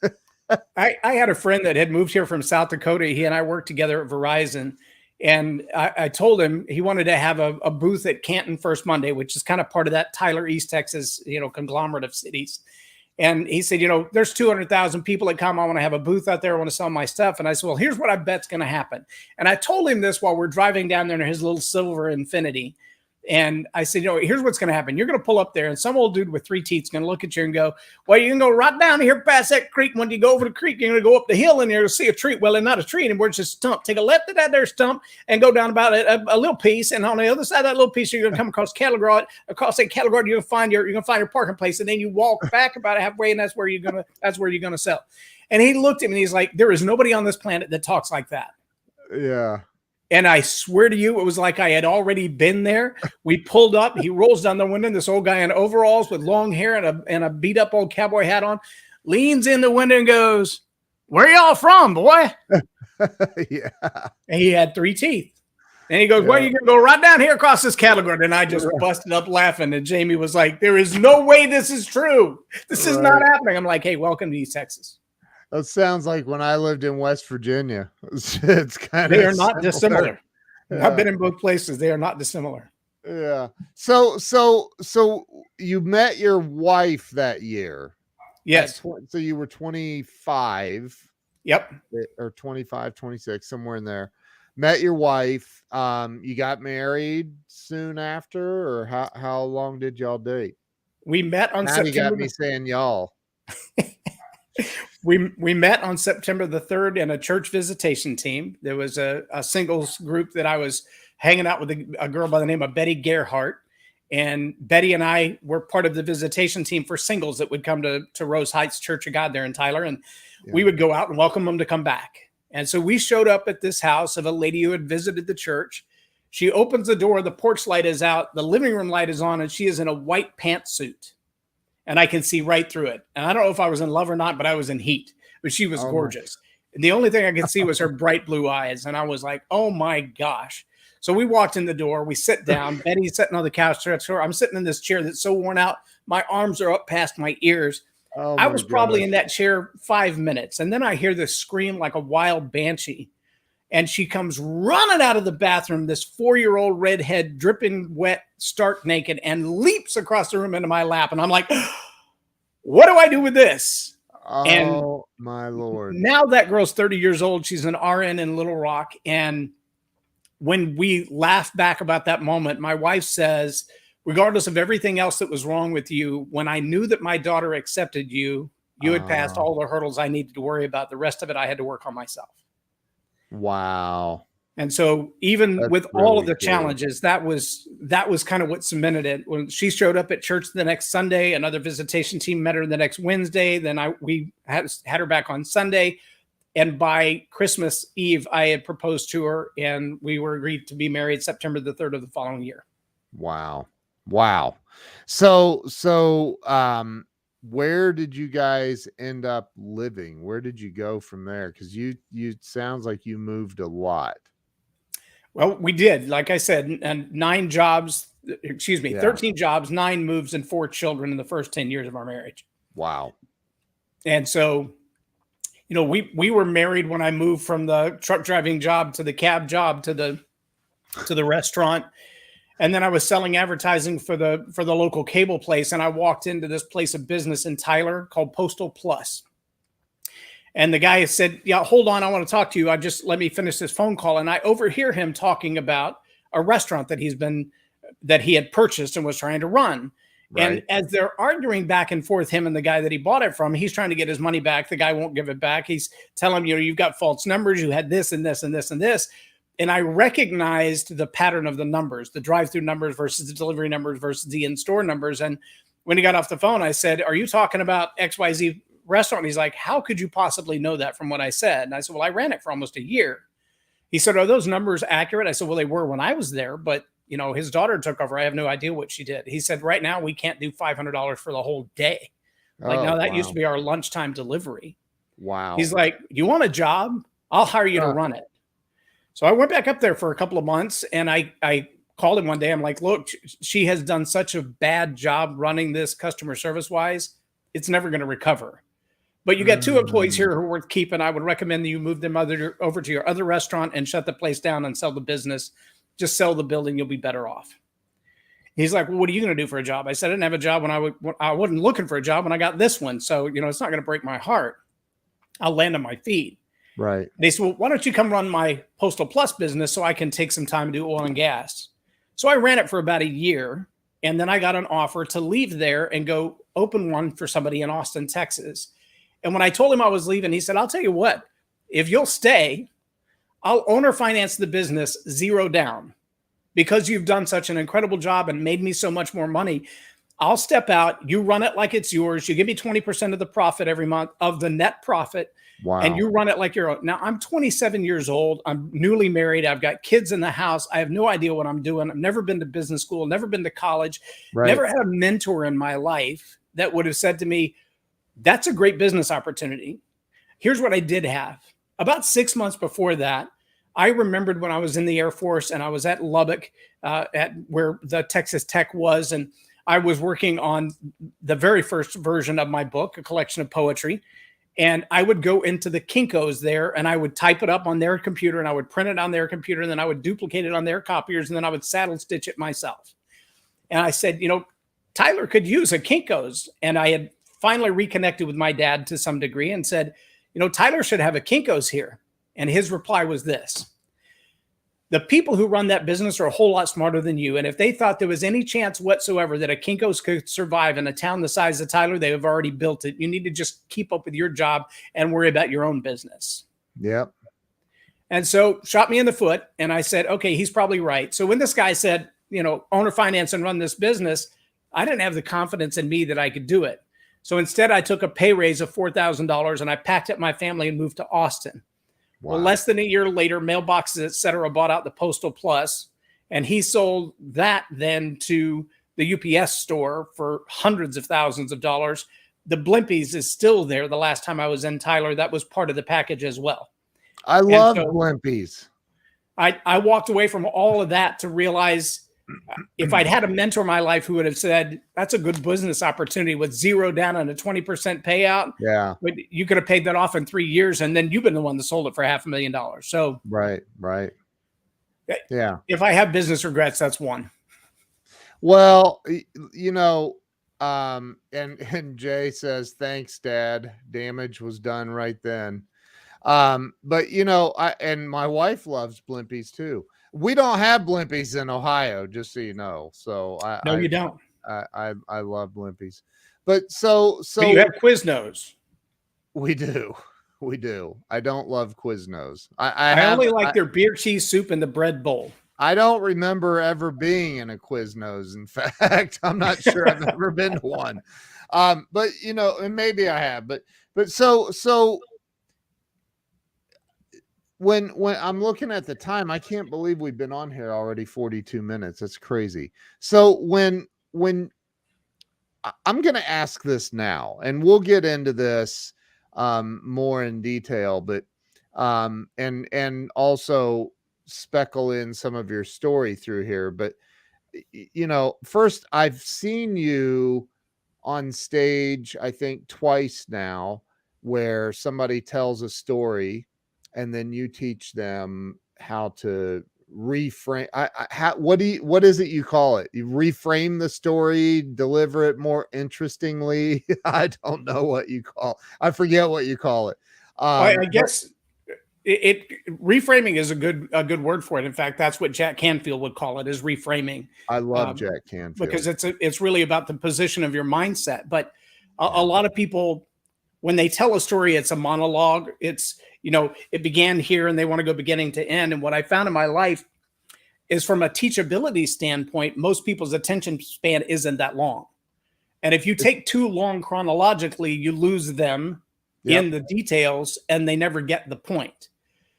[SPEAKER 2] I had a friend that had moved here from South Dakota. He and I worked together at Verizon, and I told him he wanted to have a booth at Canton First Monday, which is kind of part of that Tyler, East Texas, conglomerate of cities. And he said, there's 200,000 people that come. I want to have a booth out there. I want to sell my stuff. And I said, well, here's what I bet's going to happen. And I told him this while we're driving down there in his little silver Infinity. And I said, here's what's going to happen. You're going to pull up there, and some old dude with 3 teeth is going to look at you and go, well, you can go right down here past that creek. When you go over the creek, you're going to go up the hill and you're going to see a tree. Well, it's not a tree anymore. It's just a stump. Take a left at that there stump and go down about a little piece. And on the other side of that little piece, you're going to come across cattle guard. Across that cattle guard, you're going to find your parking place. And then you walk back about halfway, and that's where you're going to sell. And he looked at me and he's like, there is nobody on this planet that talks like that.
[SPEAKER 1] Yeah.
[SPEAKER 2] And I swear to you, it was like I had already been there. We pulled up. He rolls down the window. This old guy in overalls with long hair and a beat up old cowboy hat on leans in the window and goes, "Where y'all from, boy?"
[SPEAKER 1] Yeah.
[SPEAKER 2] And he had 3 teeth. And he goes, well, you're going to go right down here across this cattle guard. And I just busted up laughing. And Jamie was like, there is no way this is true. This is not happening. I'm like, hey, welcome to East Texas.
[SPEAKER 1] That sounds like when I lived in West Virginia. It's kind of
[SPEAKER 2] They are not dissimilar.
[SPEAKER 1] Yeah.
[SPEAKER 2] I've been in both places. They are not dissimilar.
[SPEAKER 1] Yeah. So you met your wife that year.
[SPEAKER 2] Yes.
[SPEAKER 1] So you were 25.
[SPEAKER 2] Yep.
[SPEAKER 1] Or 25, 26, somewhere in there. Met your wife. You got married soon after, or how long did y'all date?
[SPEAKER 2] We met on
[SPEAKER 1] September. You got me saying y'all.
[SPEAKER 2] We met on September the 3rd in a church visitation team. There was a singles group that I was hanging out with a girl by the name of Betty Gerhart. And Betty and I were part of the visitation team for singles that would come to Rose Heights Church of God there in Tyler. And we would go out and welcome them to come back. And so we showed up at this house of a lady who had visited the church. She opens the door. The porch light is out. The living room light is on. And she is in a white pantsuit. And I can see right through it. And I don't know if I was in love or not, but I was in heat. But she was gorgeous. And the only thing I could see was her bright blue eyes. And I was like, oh, my gosh. So we walked in the door. We sit down. Betty's sitting on the couch. I'm sitting in this chair that's so worn out. My arms are up past my ears. I was probably in that chair 5 minutes. And then I hear this scream like a wild banshee. And she comes running out of the bathroom, this 4-year-old redhead, dripping wet, stark naked, and leaps across the room into my lap. And I'm like, what do I do with this?
[SPEAKER 1] Oh, my Lord.
[SPEAKER 2] Now that girl's 30 years old. She's an RN in Little Rock. And when we laugh back about that moment, my wife says, regardless of everything else that was wrong with you, when I knew that my daughter accepted you, you had passed all the hurdles I needed to worry about. The rest of it, I had to work on myself.
[SPEAKER 1] Wow.
[SPEAKER 2] And so even with all of the challenges, that was kind of what cemented it. When she showed up at church the next Sunday, another visitation team met her the next Wednesday. Then we had her back on Sunday. And by Christmas Eve, I had proposed to her, and we were agreed to be married September the 3rd of the following year.
[SPEAKER 1] Wow. So, where did you guys end up living? Where did you go from there? Because you sounds like you moved a lot.
[SPEAKER 2] Well, we did, like I said, and 13 jobs, 9 moves, and 4 children in the first 10 years of our marriage.
[SPEAKER 1] Wow.
[SPEAKER 2] And so, we were married when I moved from the truck driving job to the cab job to the restaurant. And then I was selling advertising for the local cable place. And I walked into this place of business in Tyler called Postal Plus. And the guy said, yeah, hold on. I want to talk to you. Let me finish this phone call. And I overhear him talking about a restaurant that he had purchased and was trying to run. Right. And as they're arguing back and forth, him and the guy that he bought it from, he's trying to get his money back. The guy won't give it back. He's telling him, you've got false numbers. You had this and this and this and this. And I recognized the pattern of the numbers, the drive-through numbers versus the delivery numbers versus the in-store numbers. And when he got off the phone, I said, are you talking about XYZ restaurant? And he's like, how could you possibly know that from what I said? And I said, well, I ran it for almost a year. He said, are those numbers accurate? I said, well, they were when I was there, but his daughter took over. I have no idea what she did. He said, right now we can't do $500 for the whole day. That used to be our lunchtime delivery.
[SPEAKER 1] Wow.
[SPEAKER 2] He's like, you want a job? I'll hire you to run it. So I went back up there for a couple of months, and I called him one day. I'm like, look, she has done such a bad job running this customer service wise. It's never going to recover. But you got 2 employees here who are worth keeping. I would recommend that you move them over to your other restaurant and shut the place down and sell the business. Just sell the building. You'll be better off. He's like, well, what are you going to do for a job? I said, I didn't have a job when I wasn't looking for a job when I got this one. So, it's not going to break my heart. I'll land on my feet.
[SPEAKER 1] Right.
[SPEAKER 2] They said, well, why don't you come run my Postal Plus business so I can take some time to do oil and gas? So I ran it for about a year. And then I got an offer to leave there and go open one for somebody in Austin, Texas. And when I told him I was leaving, he said, I'll tell you what, if you'll stay, I'll owner finance the business 0 down because you've done such an incredible job and made me so much more money. I'll step out. You run it like it's yours. You give me 20% of the profit every month of the net profit.
[SPEAKER 1] Wow.
[SPEAKER 2] And you run it like your own. Now, I'm 27 years old. I'm newly married. I've got kids in the house. I have no idea what I'm doing. I've never been to business school, never been to college, never had a mentor in my life that would have said to me, that's a great business opportunity. Here's what I did have. About 6 months before that, I remembered when I was in the Air Force and I was at Lubbock, at where the Texas Tech was, and I was working on the very first version of my book, a collection of poetry. And I would go into the Kinkos there and I would type it up on their computer and I would print it on their computer and then I would duplicate it on their copiers and then I would saddle stitch it myself. And I said, Tyler could use a Kinkos. And I had finally reconnected with my dad to some degree and said, Tyler should have a Kinkos here. And his reply was this: the people who run that business are a whole lot smarter than you. And if they thought there was any chance whatsoever that a Kinko's could survive in a town the size of Tyler, they have already built it. You need to just keep up with your job and worry about your own business.
[SPEAKER 1] Yep.
[SPEAKER 2] And so shot me in the foot. And I said, okay, he's probably right. So when this guy said, owner finance and run this business, I didn't have the confidence in me that I could do it. So instead I took a pay raise of $4,000 and I packed up my family and moved to Austin. Wow. Well, less than a year later, mailboxes, et cetera, bought out the Postal Plus, and he sold that then to the UPS store for hundreds of thousands of dollars. The Blimpies is still there. The last time I was in Tyler, that was part of the package as well.
[SPEAKER 1] I love Blimpies.
[SPEAKER 2] I walked away from all of that to realize if I'd had a mentor in my life who would have said, that's a good business opportunity with zero down and a 20% payout.
[SPEAKER 1] Yeah.
[SPEAKER 2] But you could have paid that off in 3 years. And then you've been the one that sold it for $500,000. So
[SPEAKER 1] right. Yeah.
[SPEAKER 2] If I have business regrets, that's one.
[SPEAKER 1] Well, and Jay says, thanks, Dad. Damage was done right then. But and my wife loves Blimpies too. We don't have Blimpies in Ohio, just so you know. So
[SPEAKER 2] you don't.
[SPEAKER 1] I love Blimpies, but so
[SPEAKER 2] you have Quiznos.
[SPEAKER 1] We do. I don't love Quiznos.
[SPEAKER 2] I only like their beer cheese soup and the bread bowl.
[SPEAKER 1] I don't remember ever being in a Quiznos. In fact, I'm not sure I've ever been to one. But and maybe I have, but so when I'm looking at the time, I can't believe we've been on here already 42 minutes. That's crazy. So when I'm going to ask this now, and we'll get into this more in detail, but and also speckle in some of your story through here. But first, I've seen you on stage, I think twice now, where somebody tells a story and then you teach them how to reframe. What is it you call it? You reframe the story, deliver it more interestingly. I don't know what you call. I forget what you call it.
[SPEAKER 2] I guess reframing is a good word for it. In fact, that's what Jack Canfield would call it, is reframing.
[SPEAKER 1] I love Jack Canfield
[SPEAKER 2] because it's really about the position of your mindset. But a lot of people, when they tell a story, it's a monologue. It's, it began here and they want to go beginning to end. And what I found in my life is, from a teachability standpoint, most people's attention span isn't that long. And if you take too long chronologically, you lose them in the details and they never get the point.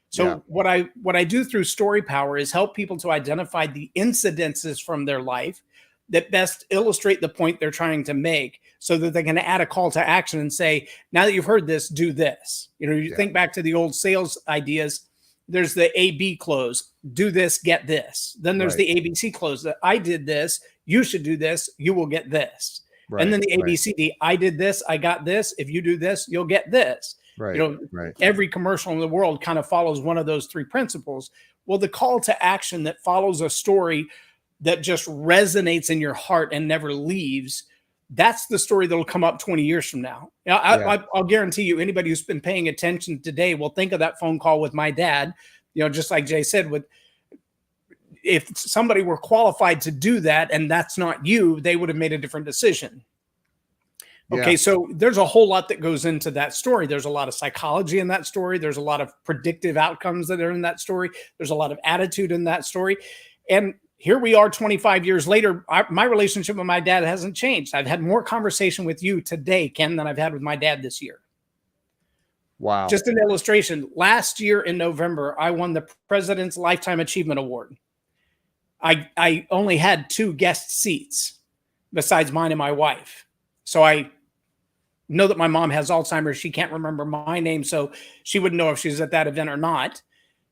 [SPEAKER 2] So what I do through Story Power is help people to identify the incidences from their life that best illustrate the point they're trying to make, so that they can add a call to action and say, now that you've heard this, do this. You think back to the old sales ideas. There's the A-B close, do this, get this. Then there's the ABC close, that I did this, you should do this, you will get this. And then the ABCD, I did this, I got this. If you do this, you'll get this. Every commercial in the world kind of follows one of those three principles. Well, the call to action that follows a story that just resonates in your heart and never leaves, that's the story that'll come up 20 years from now. I'll guarantee you, anybody who's been paying attention today will think of that phone call with my dad. Just like Jay said, if somebody were qualified to do that and that's not you, they would have made a different decision. Okay, so there's a whole lot that goes into that story. There's a lot of psychology in that story. There's a lot of predictive outcomes that are in that story. There's a lot of attitude in that story. And here we are 25 years later. My relationship with my dad hasn't changed. I've had more conversation with you today, Ken, than I've had with my dad this year.
[SPEAKER 1] Wow.
[SPEAKER 2] Just an illustration. Last year in November, I won the President's Lifetime Achievement Award. I only had 2 guest seats besides mine and my wife. So I know that my mom has Alzheimer's. She can't remember my name, so she wouldn't know if she was at that event or not.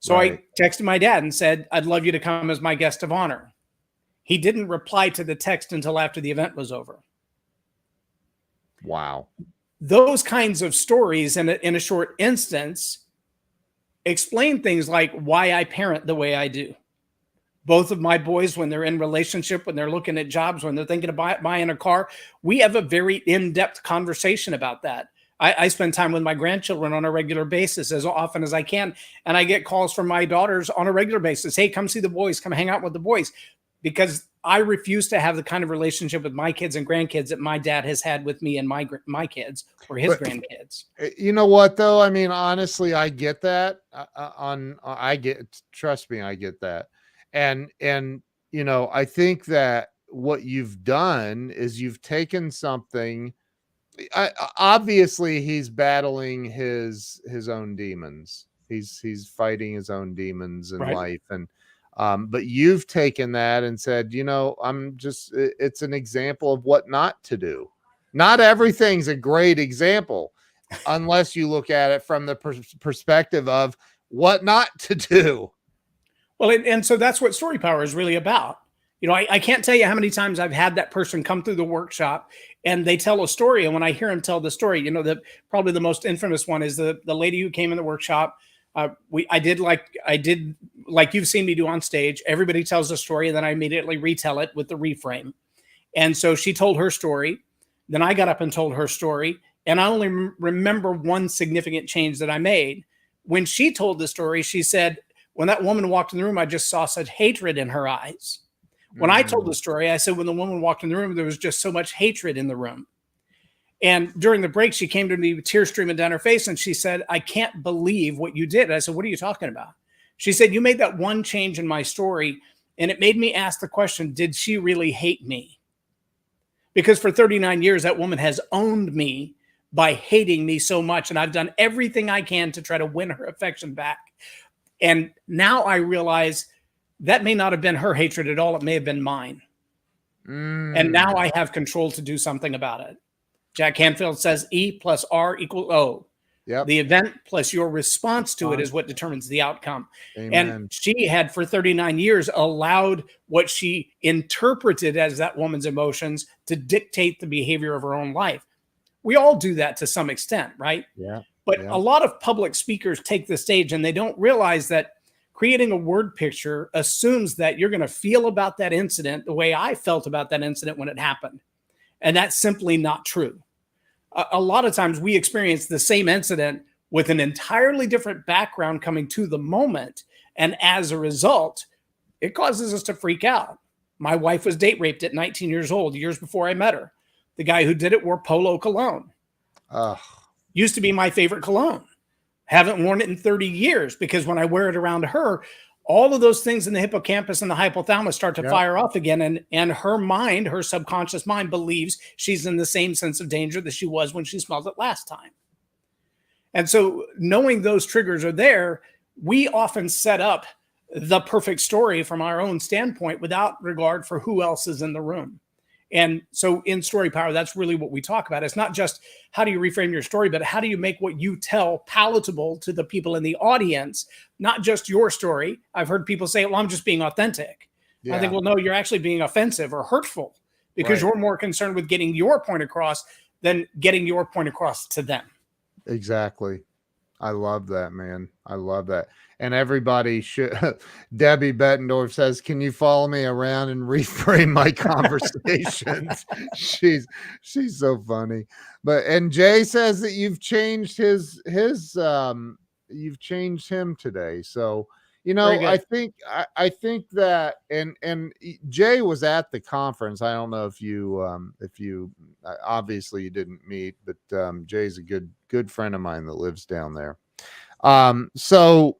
[SPEAKER 2] So I texted my dad and said, I'd love you to come as my guest of honor. He didn't reply to the text until after the event was over.
[SPEAKER 1] Wow.
[SPEAKER 2] Those kinds of stories in a short instance explain things like why I parent the way I do. Both of my boys, when they're in relationship, when they're looking at jobs, when they're thinking about buying a car, we have a very in-depth conversation about that. I spend time with my grandchildren on a regular basis, as often as I can. And I get calls from my daughters on a regular basis. Hey, come see the boys, come hang out with the boys. Because I refuse to have the kind of relationship with my kids and grandkids that my dad has had with me and my kids or his grandkids.
[SPEAKER 1] You know what, though? I mean, honestly, I get that. Trust me, I get that. And, you know, I think that what you've done is you've taken something. Obviously he's battling his own demons. He's fighting his own demons in life. And, but you've taken that and said, you know, it's an example of what not to do. Not everything's a great example unless you look at it from the perspective of what not to do.
[SPEAKER 2] Well, and so that's what Story Power is really about. You know, I can't tell you how many times I've had that person come through the workshop and they tell a story. And when I hear them tell the story, you know, probably the most infamous one is the lady who came in the workshop. I did like you've seen me do on stage. Everybody tells a story and then I immediately retell it with the reframe. And so she told her story. Then I got up and told her story. And I only remember one significant change that I made. When she told the story, she said, when that woman walked in the room, I just saw such hatred in her eyes. When I told the story, I said, when the woman walked in the room, there was just so much hatred in the room. And during the break, she came to me with tears streaming down her face. And she said, I can't believe what you did. I said, what are you talking about? She said, you made that one change in my story. And it made me ask the question, did she really hate me? Because for 39 years, that woman has owned me by hating me so much. And I've done everything I can to try to win her affection back. And now I realize that may not have been her hatred at all. It may have been mine. And now I have control to do something about it. Jack Canfield says E plus R equals O. Yep. The event plus your response to it is what determines the outcome. Amen. And she had for 39 years allowed what she interpreted as that woman's emotions to dictate the behavior of her own life. We all do that to some extent, right?
[SPEAKER 1] Yeah.
[SPEAKER 2] But a lot of public speakers take the stage and they don't realize that creating a word picture assumes that you're going to feel about that incident the way I felt about that incident when it happened. And that's simply not true. A lot of times we experience the same incident with an entirely different background coming to the moment. And as a result, it causes us to freak out. My wife was date raped at 19 years old, years before I met her. The guy who did it wore Polo cologne. Used to be my favorite cologne. Haven't worn it in 30 years because when I wear it around her, all of those things in the hippocampus and the hypothalamus start to fire off again. And her mind, her subconscious mind believes she's in the same sense of danger that she was when she smelled it last time. And so knowing those triggers are there, we often set up the perfect story from our own standpoint without regard for who else is in the room. And so in Story Power, that's really what we talk about. It's not just how do you reframe your story, but how do you make what you tell palatable to the people in the audience, not just your story. I've heard people say, well, I'm just being authentic. Yeah. I think, well, no, you're actually being offensive or hurtful because you're more concerned with getting your point across than getting your point across to them.
[SPEAKER 1] Exactly. I love that, man. I love that. And everybody should. Debbie Bettendorf says, can you follow me around and reframe my conversations? She's so funny. And Jay says that you've changed you've changed him today. So, you know, I think that, and Jay was at the conference. I don't know if you obviously you didn't meet, but Jay's a good friend of mine that lives down there. So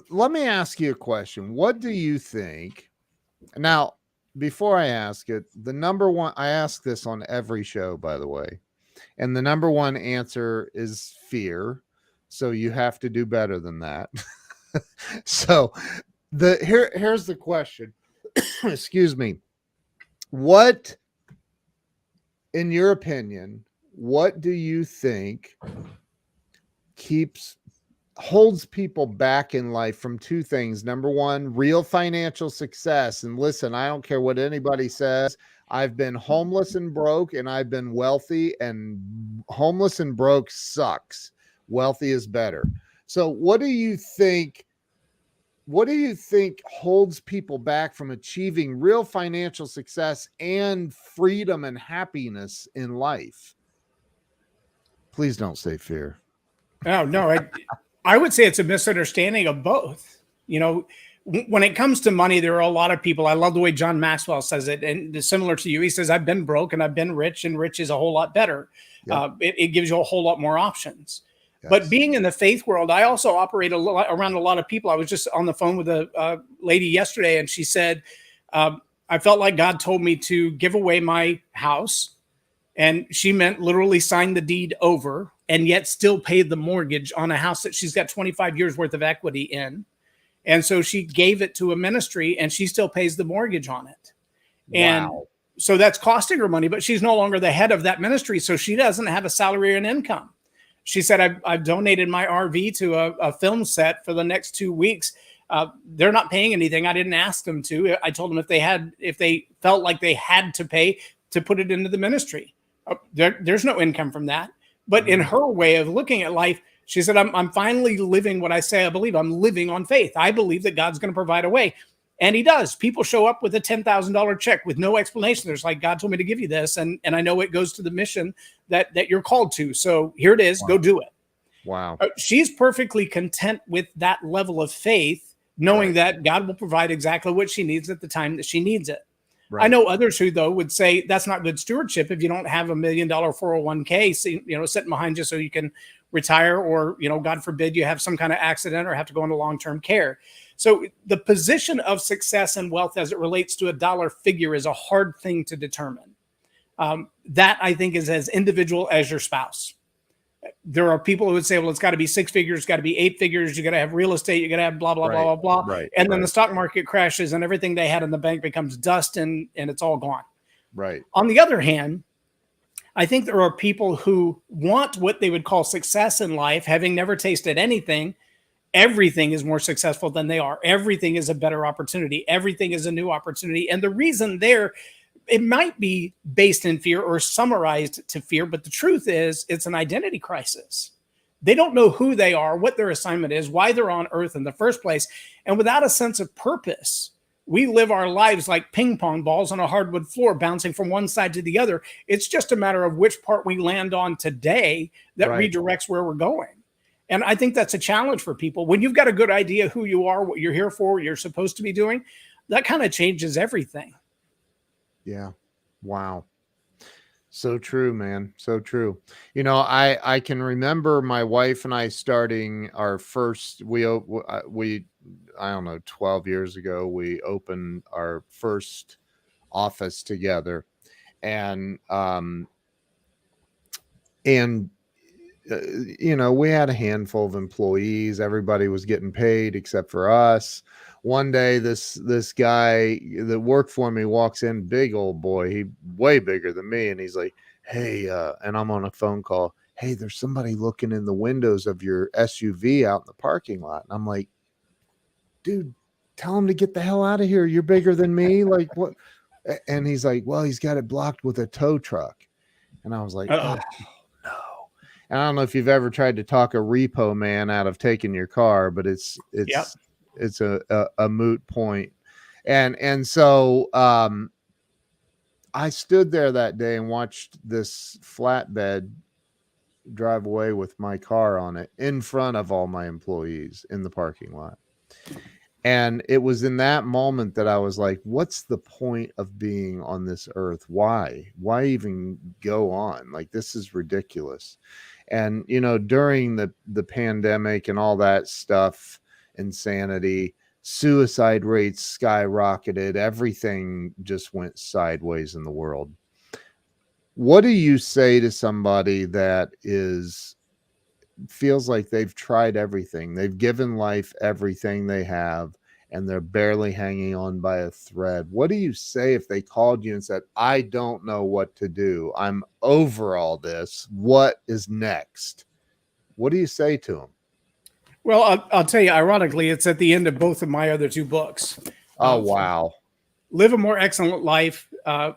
[SPEAKER 1] let me ask you a question. What do you think? Now, before I ask it, the number one, I ask this on every show, by the way, and the number one answer is fear. So you have to do better than that. So here's the question. Excuse me. What, in your opinion, what do you think keeps holds people back in life from two things. Number one, real financial success. And listen, I don't care what anybody says. I've been homeless and broke, and I've been wealthy, and homeless and broke sucks. Wealthy is better. So what do you think holds people back from achieving real financial success and freedom and happiness in life? Please don't say fear.
[SPEAKER 2] Oh, no, I would say it's a misunderstanding of both. You know, when it comes to money, there are a lot of people. I love the way John Maxwell says it, and it's similar to you. He says, I've been broke and I've been rich, and rich is a whole lot better.
[SPEAKER 1] Yep.
[SPEAKER 2] It gives you a whole lot more options.
[SPEAKER 1] Yes.
[SPEAKER 2] But being in the faith world, I also operate around a lot of people. I was just on the phone with a lady yesterday, and she said, I felt like God told me to give away my house. And she meant literally sign the deed over and yet still pay the mortgage on a house that she's got 25 years worth of equity in. And so she gave it to a ministry and she still pays the mortgage on it. And
[SPEAKER 1] wow.
[SPEAKER 2] So that's costing her money, but she's no longer the head of that ministry. So she doesn't have a salary or an income. She said, I've donated my RV to a film set for the next 2 weeks. They're not paying anything. I didn't ask them to. I told them if they felt like they had to pay, to put it into the ministry. There's no income from that. But in her way of looking at life, she said, I'm finally living what I say I believe. I'm living on faith. I believe that God's going to provide a way. And he does. People show up with a $10,000 check with no explanation. There's like, God told me to give you this. And I know it goes to the mission that you're called to. So here it is. Wow. Go do it.
[SPEAKER 1] Wow.
[SPEAKER 2] She's perfectly content with that level of faith, knowing that God will provide exactly what she needs at the time that she needs it. Right. I know others who, though, would say that's not good stewardship if you don't have $1 million 401k, sitting behind you so you can retire, or, God forbid, you have some kind of accident or have to go into long-term care. So the position of success and wealth as it relates to a dollar figure is a hard thing to determine. That, I think, is as individual as your spouse. There are people who would say, well, it's got to be 6 figures, it's got to be 8 figures, you got to have real estate, you got to have blah, blah, blah, blah, blah.
[SPEAKER 1] Right.
[SPEAKER 2] And then the stock market crashes and everything they had in the bank becomes dust and it's all gone.
[SPEAKER 1] Right.
[SPEAKER 2] On the other hand, I think there are people who want what they would call success in life, having never tasted anything. Everything is more successful than they are. Everything is a better opportunity. Everything is a new opportunity. And the reason it might be based in fear or summarized to fear, but the truth is it's an identity crisis. They don't know who they are, what their assignment is, why they're on earth in the first place. And without a sense of purpose, we live our lives like ping pong balls on a hardwood floor, bouncing from one side to the other. It's just a matter of which part we land on today that redirects where we're going. And I think that's a challenge for people. When you've got a good idea who you are, what you're here for, what you're supposed to be doing, that kind of changes everything.
[SPEAKER 1] Yeah. Wow. So true, man. So true. I can remember my wife and I starting our first, I don't know, 12 years ago, we opened our first office together. And we had a handful of employees. Everybody was getting paid except for us. One day, this guy that worked for me walks in, big old boy. He way bigger than me. And he's like, hey, and I'm on a phone call. Hey, there's somebody looking in the windows of your SUV out in the parking lot. And I'm like, dude, tell him to get the hell out of here. You're bigger than me. Like, what? And he's like, well, he's got it blocked with a tow truck. And I was like, oh, no. And I don't know if you've ever tried to talk a repo man out of taking your car, but it's a moot point. And so I stood there that day and watched this flatbed drive away with my car on it in front of all my employees in the parking lot. And it was in that moment that I was like, what's the point of being on this earth? Why even go on? Like, this is ridiculous. And, during the pandemic and all that stuff, insanity, suicide rates skyrocketed. Everything just went sideways in the world. What do you say to somebody that feels like they've tried everything? They've given life everything they have, and they're barely hanging on by a thread. What do you say if they called you and said, I don't know what to do. I'm over all this. What is next? What do you say to them?
[SPEAKER 2] Well, I'll tell you, ironically, it's at the end of both of my other two books.
[SPEAKER 1] Oh, wow.
[SPEAKER 2] Live a More Excellent Life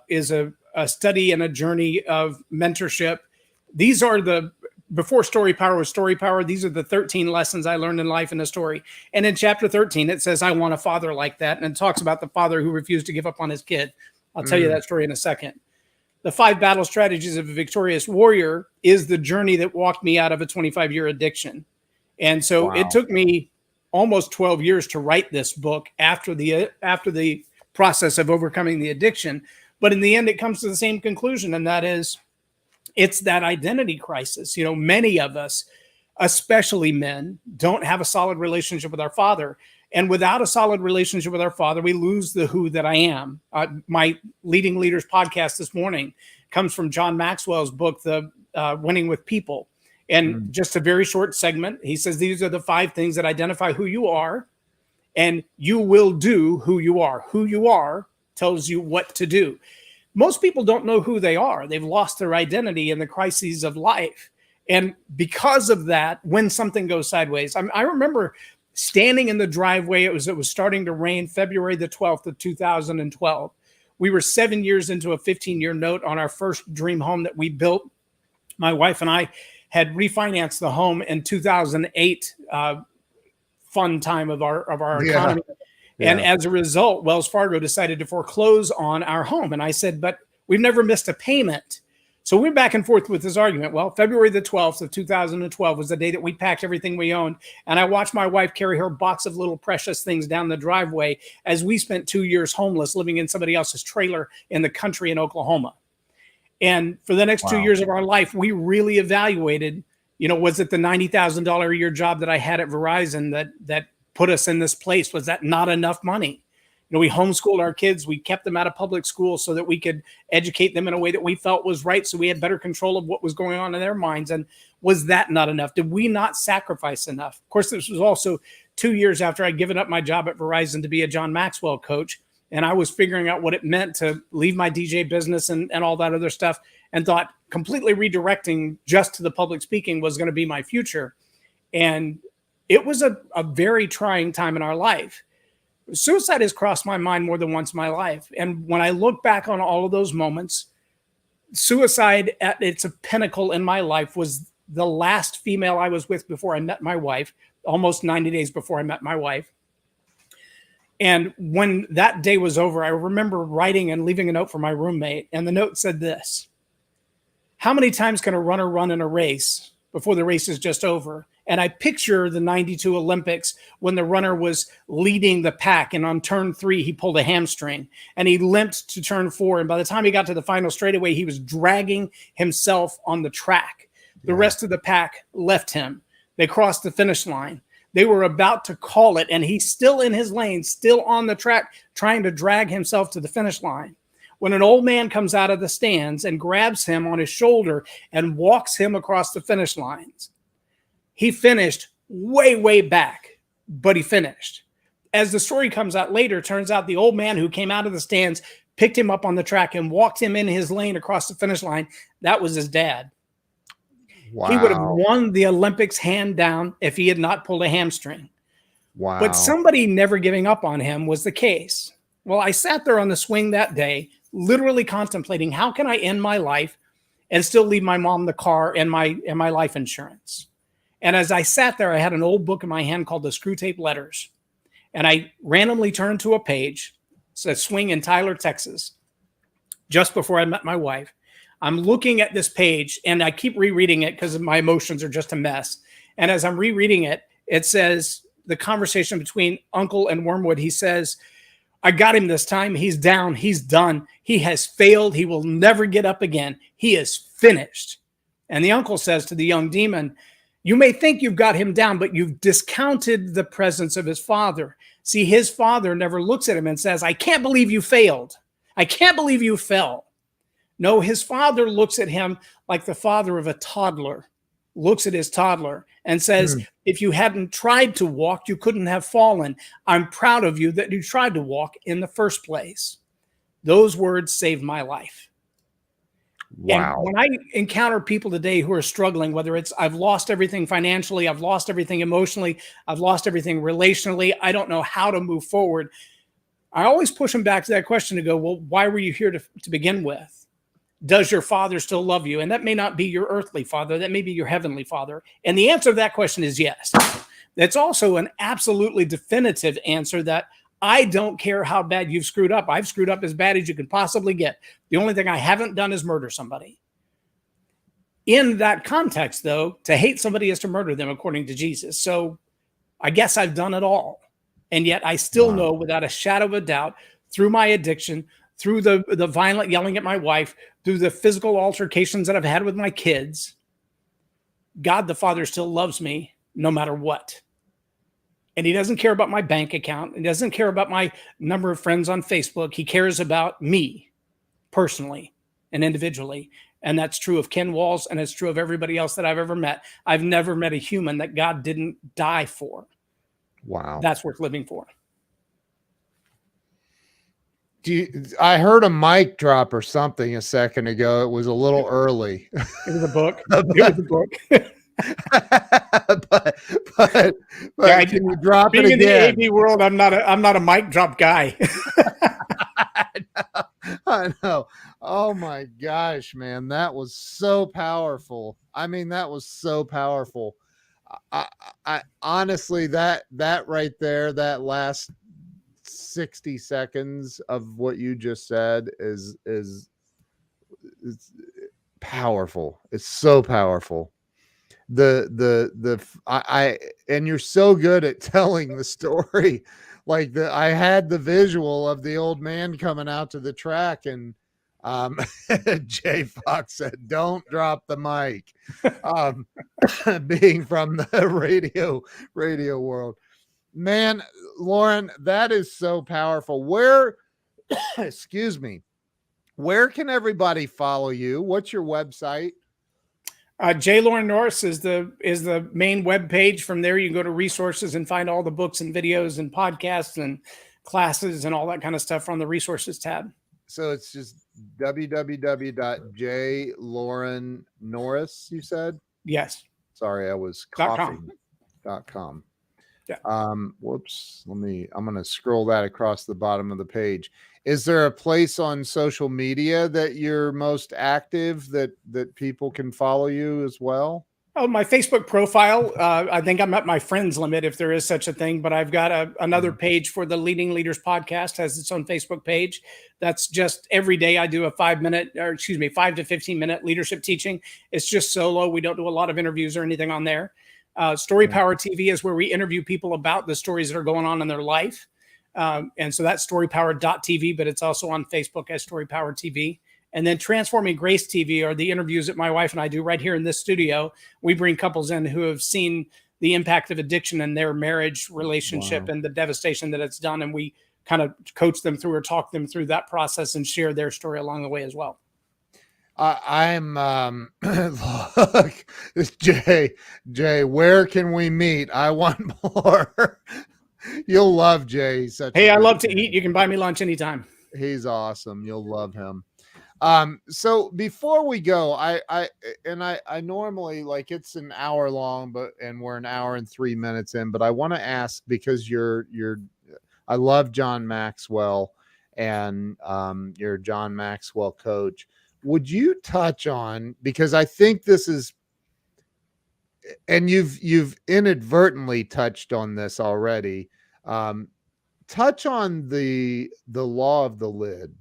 [SPEAKER 2] is a study and a journey of mentorship. These are before Story Power was Story Power, these are the 13 lessons I learned in life in a story. And in chapter 13, it says, I want a father like that. And it talks about the father who refused to give up on his kid. I'll tell you that story in a second. The 5 battle strategies of a victorious warrior is the journey that walked me out of a 25-year addiction. And so it took me almost 12 years to write this book after the process of overcoming the addiction. But in the end, it comes to the same conclusion, and that is, it's that identity crisis. You know, many of us, especially men, don't have a solid relationship with our father. And without a solid relationship with our father, we lose the who that I am. My Leading Leaders podcast this morning comes from John Maxwell's book, The Winning with People. And just a very short segment, he says, these are the 5 things that identify who you are, and you will do who you are. Who you are tells you what to do. Most people don't know who they are. They've lost their identity in the crises of life. And because of that, when something goes sideways, I remember standing in the driveway. It was starting to rain, February the 12th of 2012. We were 7 years into a 15-year note on our first dream home that we built. My wife and I had refinanced the home in 2008, fun time of our economy. Yeah. And as a result, Wells Fargo decided to foreclose on our home. And I said, but we've never missed a payment. So we went back and forth with this argument. Well, February the 12th of 2012 was the day that we packed everything we owned. And I watched my wife carry her box of little precious things down the driveway as we spent 2 years homeless, living in somebody else's trailer in the country in Oklahoma. And for the next 2 years of our life, we really evaluated, was it the $90,000 a year job that I had at Verizon that put us in this place? Was that not enough money? We homeschooled our kids. We kept them out of public school so that we could educate them in a way that we felt was right. So we had better control of what was going on in their minds. And was that not enough? Did we not sacrifice enough? Of course, this was also 2 years after I'd given up my job at Verizon to be a John Maxwell coach. And I was figuring out what it meant to leave my DJ business and all that other stuff, and thought completely redirecting just to the public speaking was going to be my future. And it was a very trying time in our life. Suicide has crossed my mind more than once in my life. And when I look back on all of those moments, suicide at its pinnacle in my life was the last female I was with before I met my wife, almost 90 days before I met my wife. And when that day was over, I remember writing and leaving a note for my roommate. And the note said this: how many times can a runner run in a race before the race is just over? And I picture the 92 Olympics when the runner was leading the pack, and on turn 3, he pulled a hamstring and he limped to turn 4. And by the time he got to the final straightaway, he was dragging himself on the track. The rest of the pack left him. They crossed the finish line. They were about to call it, and he's still in his lane, still on the track, trying to drag himself to the finish line, when an old man comes out of the stands and grabs him on his shoulder and walks him across the finish lines. He finished way, way back, but he finished. As the story comes out later, turns out the old man who came out of the stands picked him up on the track and walked him in his lane across the finish line. That was his dad. Wow. He would have won the Olympics hand down if he had not pulled a hamstring. Wow. But somebody never giving up on him was the case. Well, I sat there on the swing that day, literally contemplating, how can I end my life and still leave my mom the car and my life insurance? And as I sat there, I had an old book in my hand called the Screw Tape Letters. And I randomly turned to a page, it says swing in Tyler, Texas, just before I met my wife. I'm looking at this page and I keep rereading it because my emotions are just a mess. And as I'm rereading it, it says the conversation between Uncle and Wormwood. He says, I got him this time. He's down. He's done. He has failed. He will never get up again. He is finished. And the uncle says to the young demon, you may think you've got him down, but you've discounted the presence of his father. See, his father never looks at him and says, I can't believe you failed. I can't believe you fell. No, his father looks at him like the father of a toddler looks at his toddler and says, if you hadn't tried to walk, you couldn't have fallen. I'm proud of you that you tried to walk in the first place. Those words saved my life. And
[SPEAKER 1] Wow.
[SPEAKER 2] when I encounter people today who are struggling, whether it's I've lost everything financially, I've lost everything emotionally, I've lost everything relationally, I don't know how to move forward, I always push them back to that question to go, well, why were you here to begin with? Does your father still love you? And that may not be your earthly father, that may be your heavenly father. And the answer to that question is yes. That's also an absolutely definitive answer that I don't care how bad you've screwed up. I've screwed up as bad as you can possibly get. The only thing I haven't done is murder somebody. In that context, though, to hate somebody is to murder them, according to Jesus. So I guess I've done it all. And yet I still know without a shadow of a doubt, through my addiction, through the violent yelling at my wife, through the physical altercations that I've had with my kids, God the Father still loves me no matter what. And he doesn't care about my bank account. He doesn't care about my number of friends on Facebook. He cares about me personally and individually. And that's true of Ken Walls, and it's true of everybody else that I've ever met. I've never met a human that God didn't die for.
[SPEAKER 1] Wow.
[SPEAKER 2] That's worth living for.
[SPEAKER 1] I heard a mic drop or something a second ago. It was a little early.
[SPEAKER 2] It was a book. It was a book.
[SPEAKER 1] but
[SPEAKER 2] Yeah,
[SPEAKER 1] can you drop it
[SPEAKER 2] being in the
[SPEAKER 1] again?
[SPEAKER 2] AV world, I'm not a mic drop guy.
[SPEAKER 1] I know. Oh my gosh, man, that was so powerful. I mean, that was so powerful. I honestly, that right there, that last 60 seconds of what you just said is powerful. It's so powerful. I and you're so good at telling the story. Like I had the visual of the old man coming out to the track, and Jay Fox said, "Don't drop the mic." Being from the radio world, man, Loren, that is so powerful. Where, excuse me, where can everybody follow you? What's your website?
[SPEAKER 2] J Loren Norris is the main web page. From there, you can go to resources and find all the books and videos and podcasts and classes and all that kind of stuff on the resources tab.
[SPEAKER 1] So it's just www.jlorennorris, you said?
[SPEAKER 2] Yes.
[SPEAKER 1] Sorry, I was coughing. .com. Yeah. Whoops. I'm going to scroll that across the bottom of the page. Is there a place on social media that you're most active that people can follow you as well?
[SPEAKER 2] Oh, my Facebook profile. I think I'm at my friends limit, if there is such a thing, but I've got another page for the Leading Leaders podcast, has its own Facebook page. That's just every day I do a 5 to 15 minute leadership teaching. It's just solo. We don't do a lot of interviews or anything on there. Story Power TV is where we interview people about the stories that are going on in their life. And so that's storypower.tv, but it's also on Facebook as Story Power TV. And then Transforming Grace TV are the interviews that my wife and I do right here in this studio. We bring couples in who have seen the impact of addiction in their marriage relationship and the devastation that it's done. And we kind of coach them through or talk them through that process and share their story along the way as well.
[SPEAKER 1] I'm look, Jay, where can we meet? I want more. You'll love Jay. He's such
[SPEAKER 2] I love to eat. You can buy me lunch anytime.
[SPEAKER 1] He's awesome. You'll love him. So before we go, I normally, like, it's an hour long, and we're an hour and 3 minutes in, but I want to ask, because I love John Maxwell, and you're John Maxwell coach. Would you touch on, because I think this is, and you've inadvertently touched on this already, touch on the law of the lid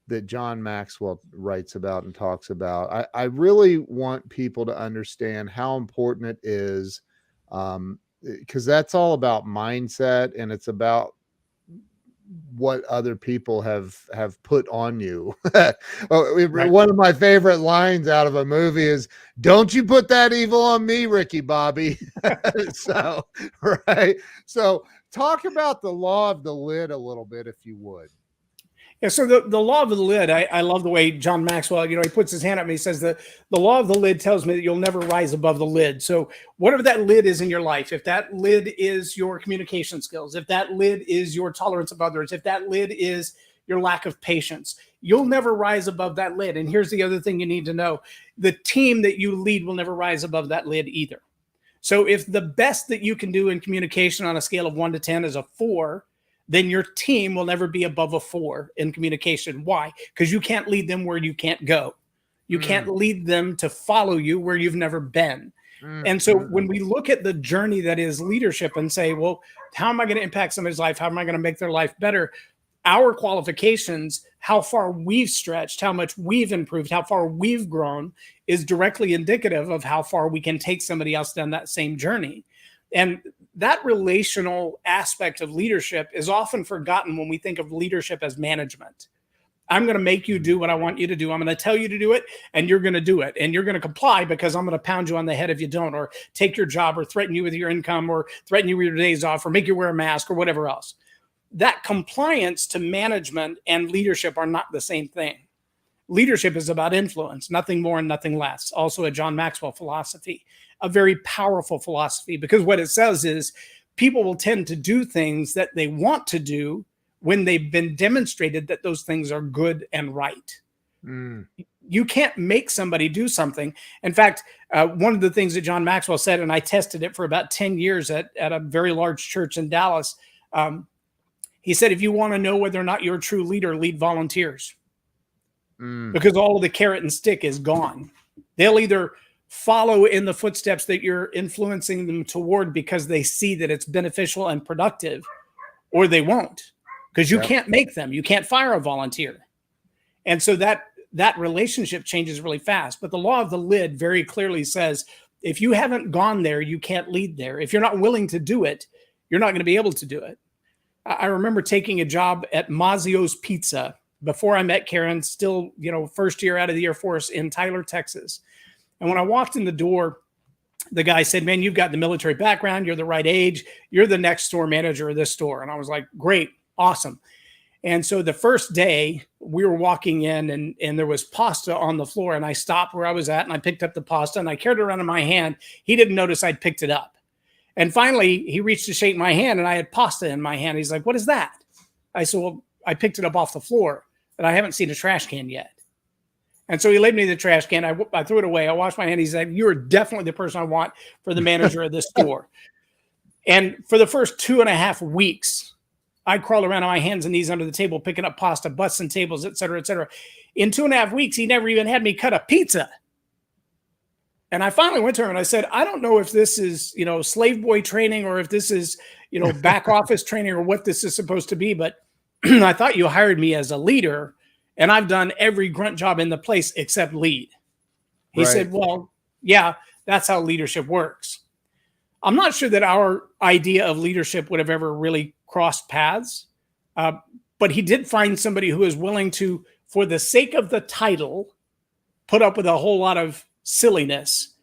[SPEAKER 1] that John Maxwell writes about and talks about. I really want people to understand how important it is, because that's all about mindset, and it's about what other people have put on you. Right. One of my favorite lines out of a movie is, "Don't you put that evil on me, Ricky Bobby." So talk about the law of the lid a little bit, if you would.
[SPEAKER 2] Yeah, so the law of the lid, I love the way John Maxwell, he puts his hand up and he says that the law of the lid tells me that you'll never rise above the lid. So whatever that lid is in your life, if that lid is your communication skills, if that lid is your tolerance of others, if that lid is your lack of patience. You'll never rise above that lid. And here's the other thing you need to know. The team that you lead will never rise above that lid either. So if the best that you can do in communication on a scale of 1 to 10 is a 4, then your team will never be above a 4 in communication. Why? Because you can't lead them where you can't go. You can't lead them to follow you where you've never been. And so when we look at the journey that is leadership and say, well, how am I going to impact somebody's life? How am I going to make their life better? Our qualifications, how far we've stretched, how much we've improved, how far we've grown is directly indicative of how far we can take somebody else down that same journey. And that relational aspect of leadership is often forgotten when we think of leadership as management. I'm going to make you do what I want you to do. I'm going to tell you to do it, and you're going to do it. And you're going to comply because I'm going to pound you on the head if you don't, or take your job, or threaten you with your income, or threaten you with your days off, or make you wear a mask, or whatever else. That compliance to management and leadership are not the same thing. Leadership is about influence, nothing more and nothing less. Also a John Maxwell philosophy, a very powerful philosophy, because what it says is people will tend to do things that they want to do when they've been demonstrated that those things are good and right. You can't make somebody do something. In fact, one of the things that John Maxwell said, and I tested it for about 10 years at a very large church in Dallas, he said, if you want to know whether or not you're a true leader, lead volunteers. Because all of the carrot and stick is gone. They'll either follow in the footsteps that you're influencing them toward because they see that it's beneficial and productive, or they won't. Because you can't make them. You can't fire a volunteer. And so that relationship changes really fast. But the law of the lid very clearly says, if you haven't gone there, you can't lead there. If you're not willing to do it, you're not going to be able to do it. I remember taking a job at Mazio's Pizza before I met Karen, still, first year out of the Air Force in Tyler, Texas. And when I walked in the door, the guy said, man, you've got the military background. You're the right age. You're the next store manager of this store. And I was like, great. Awesome. And so the first day we were walking in and there was pasta on the floor, and I stopped where I was at and I picked up the pasta and I carried it around in my hand. He didn't notice I'd picked it up. And finally he reached to shake my hand and I had pasta in my hand. He's like, what is that? I said, well, I picked it up off the floor, but I haven't seen a trash can yet. And so he laid me the trash can. I threw it away. I washed my hand. He's like, you're definitely the person I want for the manager of this store. And for the first 2.5 weeks, I'd crawl around on my hands and knees under the table, picking up pasta, busting tables, et cetera, et cetera. In 2.5 weeks, he never even had me cut a pizza. And I finally went to him and I said, I don't know if this is, slave boy training, or if this is, back office training, or what this is supposed to be. But I thought you hired me as a leader, and I've done every grunt job in the place except lead. He said, well, yeah, that's how leadership works. I'm not sure that our idea of leadership would have ever really crossed paths. But he did find somebody who is willing to, for the sake of the title, put up with a whole lot of silliness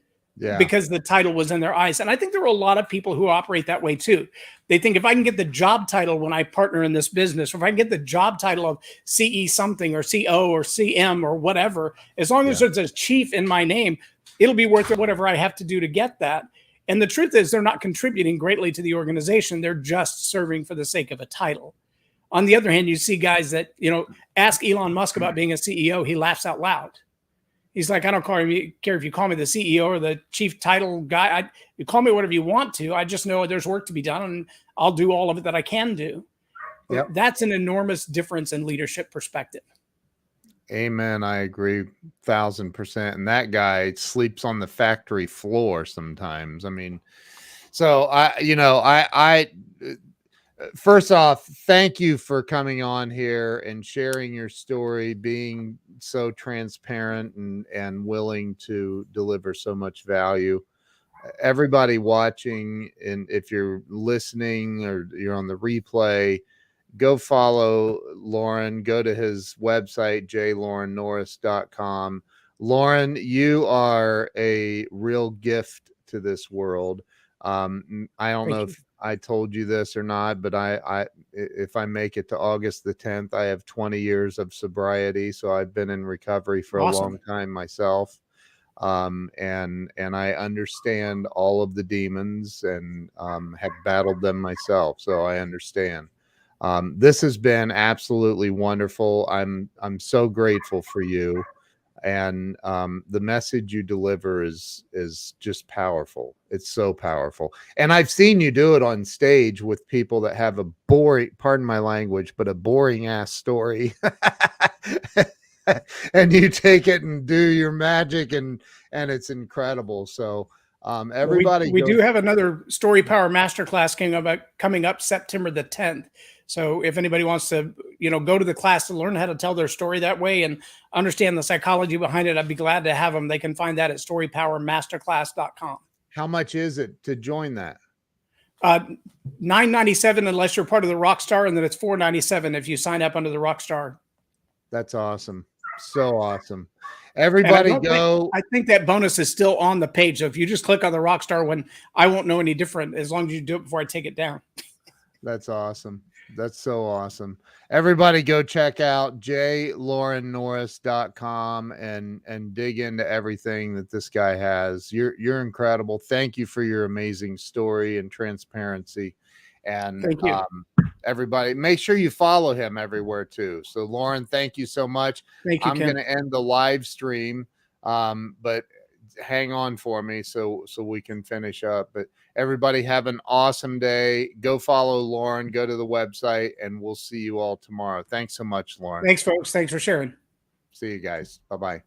[SPEAKER 2] because the title was in their eyes. And I think there are a lot of people who operate that way too. They think, if I can get the job title when I partner in this business, or if I can get the job title of CE something, or CO, or CM, or whatever, as long as there's a chief in my name, it'll be worth it, whatever I have to do to get that. And the truth is, they're not contributing greatly to the organization. They're just serving for the sake of a title. On the other hand, you see guys that, ask Elon Musk about being a CEO. He laughs out loud. He's like, I don't care if you call me the CEO or the chief title guy. You call me whatever you want to. I just know there's work to be done, and I'll do all of it that I can do. Yep. That's an enormous difference in leadership perspective.
[SPEAKER 1] Amen. I agree 1,000%. And that guy sleeps on the factory floor sometimes. I mean, so I first off, thank you for coming on here and sharing your story, being so transparent and willing to deliver so much value. Everybody watching, and if you're listening or you're on the replay, go follow Loren. Go to his website, jlorennorris.com. Loren, you are a real gift to this world. I don't know if I told you this or not, but if I make it to August the 10th, I have 20 years of sobriety. So I've been in recovery for a long time myself. And I understand all of the demons and have battled them myself. So I understand. This has been absolutely wonderful. I'm so grateful for you, and the message you deliver is just powerful. It's so powerful, and I've seen you do it on stage with people that have a boring, pardon my language, but a boring ass story. And you take it and do your magic, and it's incredible. So everybody
[SPEAKER 2] We
[SPEAKER 1] go.
[SPEAKER 2] do have another Story Power Masterclass coming up September the 10th. So if anybody wants to, go to the class to learn how to tell their story that way and understand the psychology behind it, I'd be glad to have them. They can find that at storypowermasterclass.com.
[SPEAKER 1] How much is it to join that?
[SPEAKER 2] $9.97 unless you're part of the Rockstar, and then it's $4.97 if you sign up under the Rockstar.
[SPEAKER 1] That's awesome. So awesome. Everybody go.
[SPEAKER 2] I think that bonus is still on the page. So if you just click on the Rockstar one, I won't know any different as long as you do it before I take it down.
[SPEAKER 1] That's awesome. That's so awesome. Everybody go check out jlorennorris.com and dig into everything that this guy has. You're incredible. Thank you for your amazing story and transparency. And
[SPEAKER 2] thank you.
[SPEAKER 1] Everybody, make sure you follow him everywhere too. So Loren, thank you so much.
[SPEAKER 2] Thank you,
[SPEAKER 1] I'm going to end the live stream, but hang on for me so we can finish up. But everybody have an awesome day. Go follow Loren, go to the website, and we'll see you all tomorrow. Thanks so much, Loren.
[SPEAKER 2] Thanks, folks. Thanks for sharing.
[SPEAKER 1] See you guys. Bye-bye.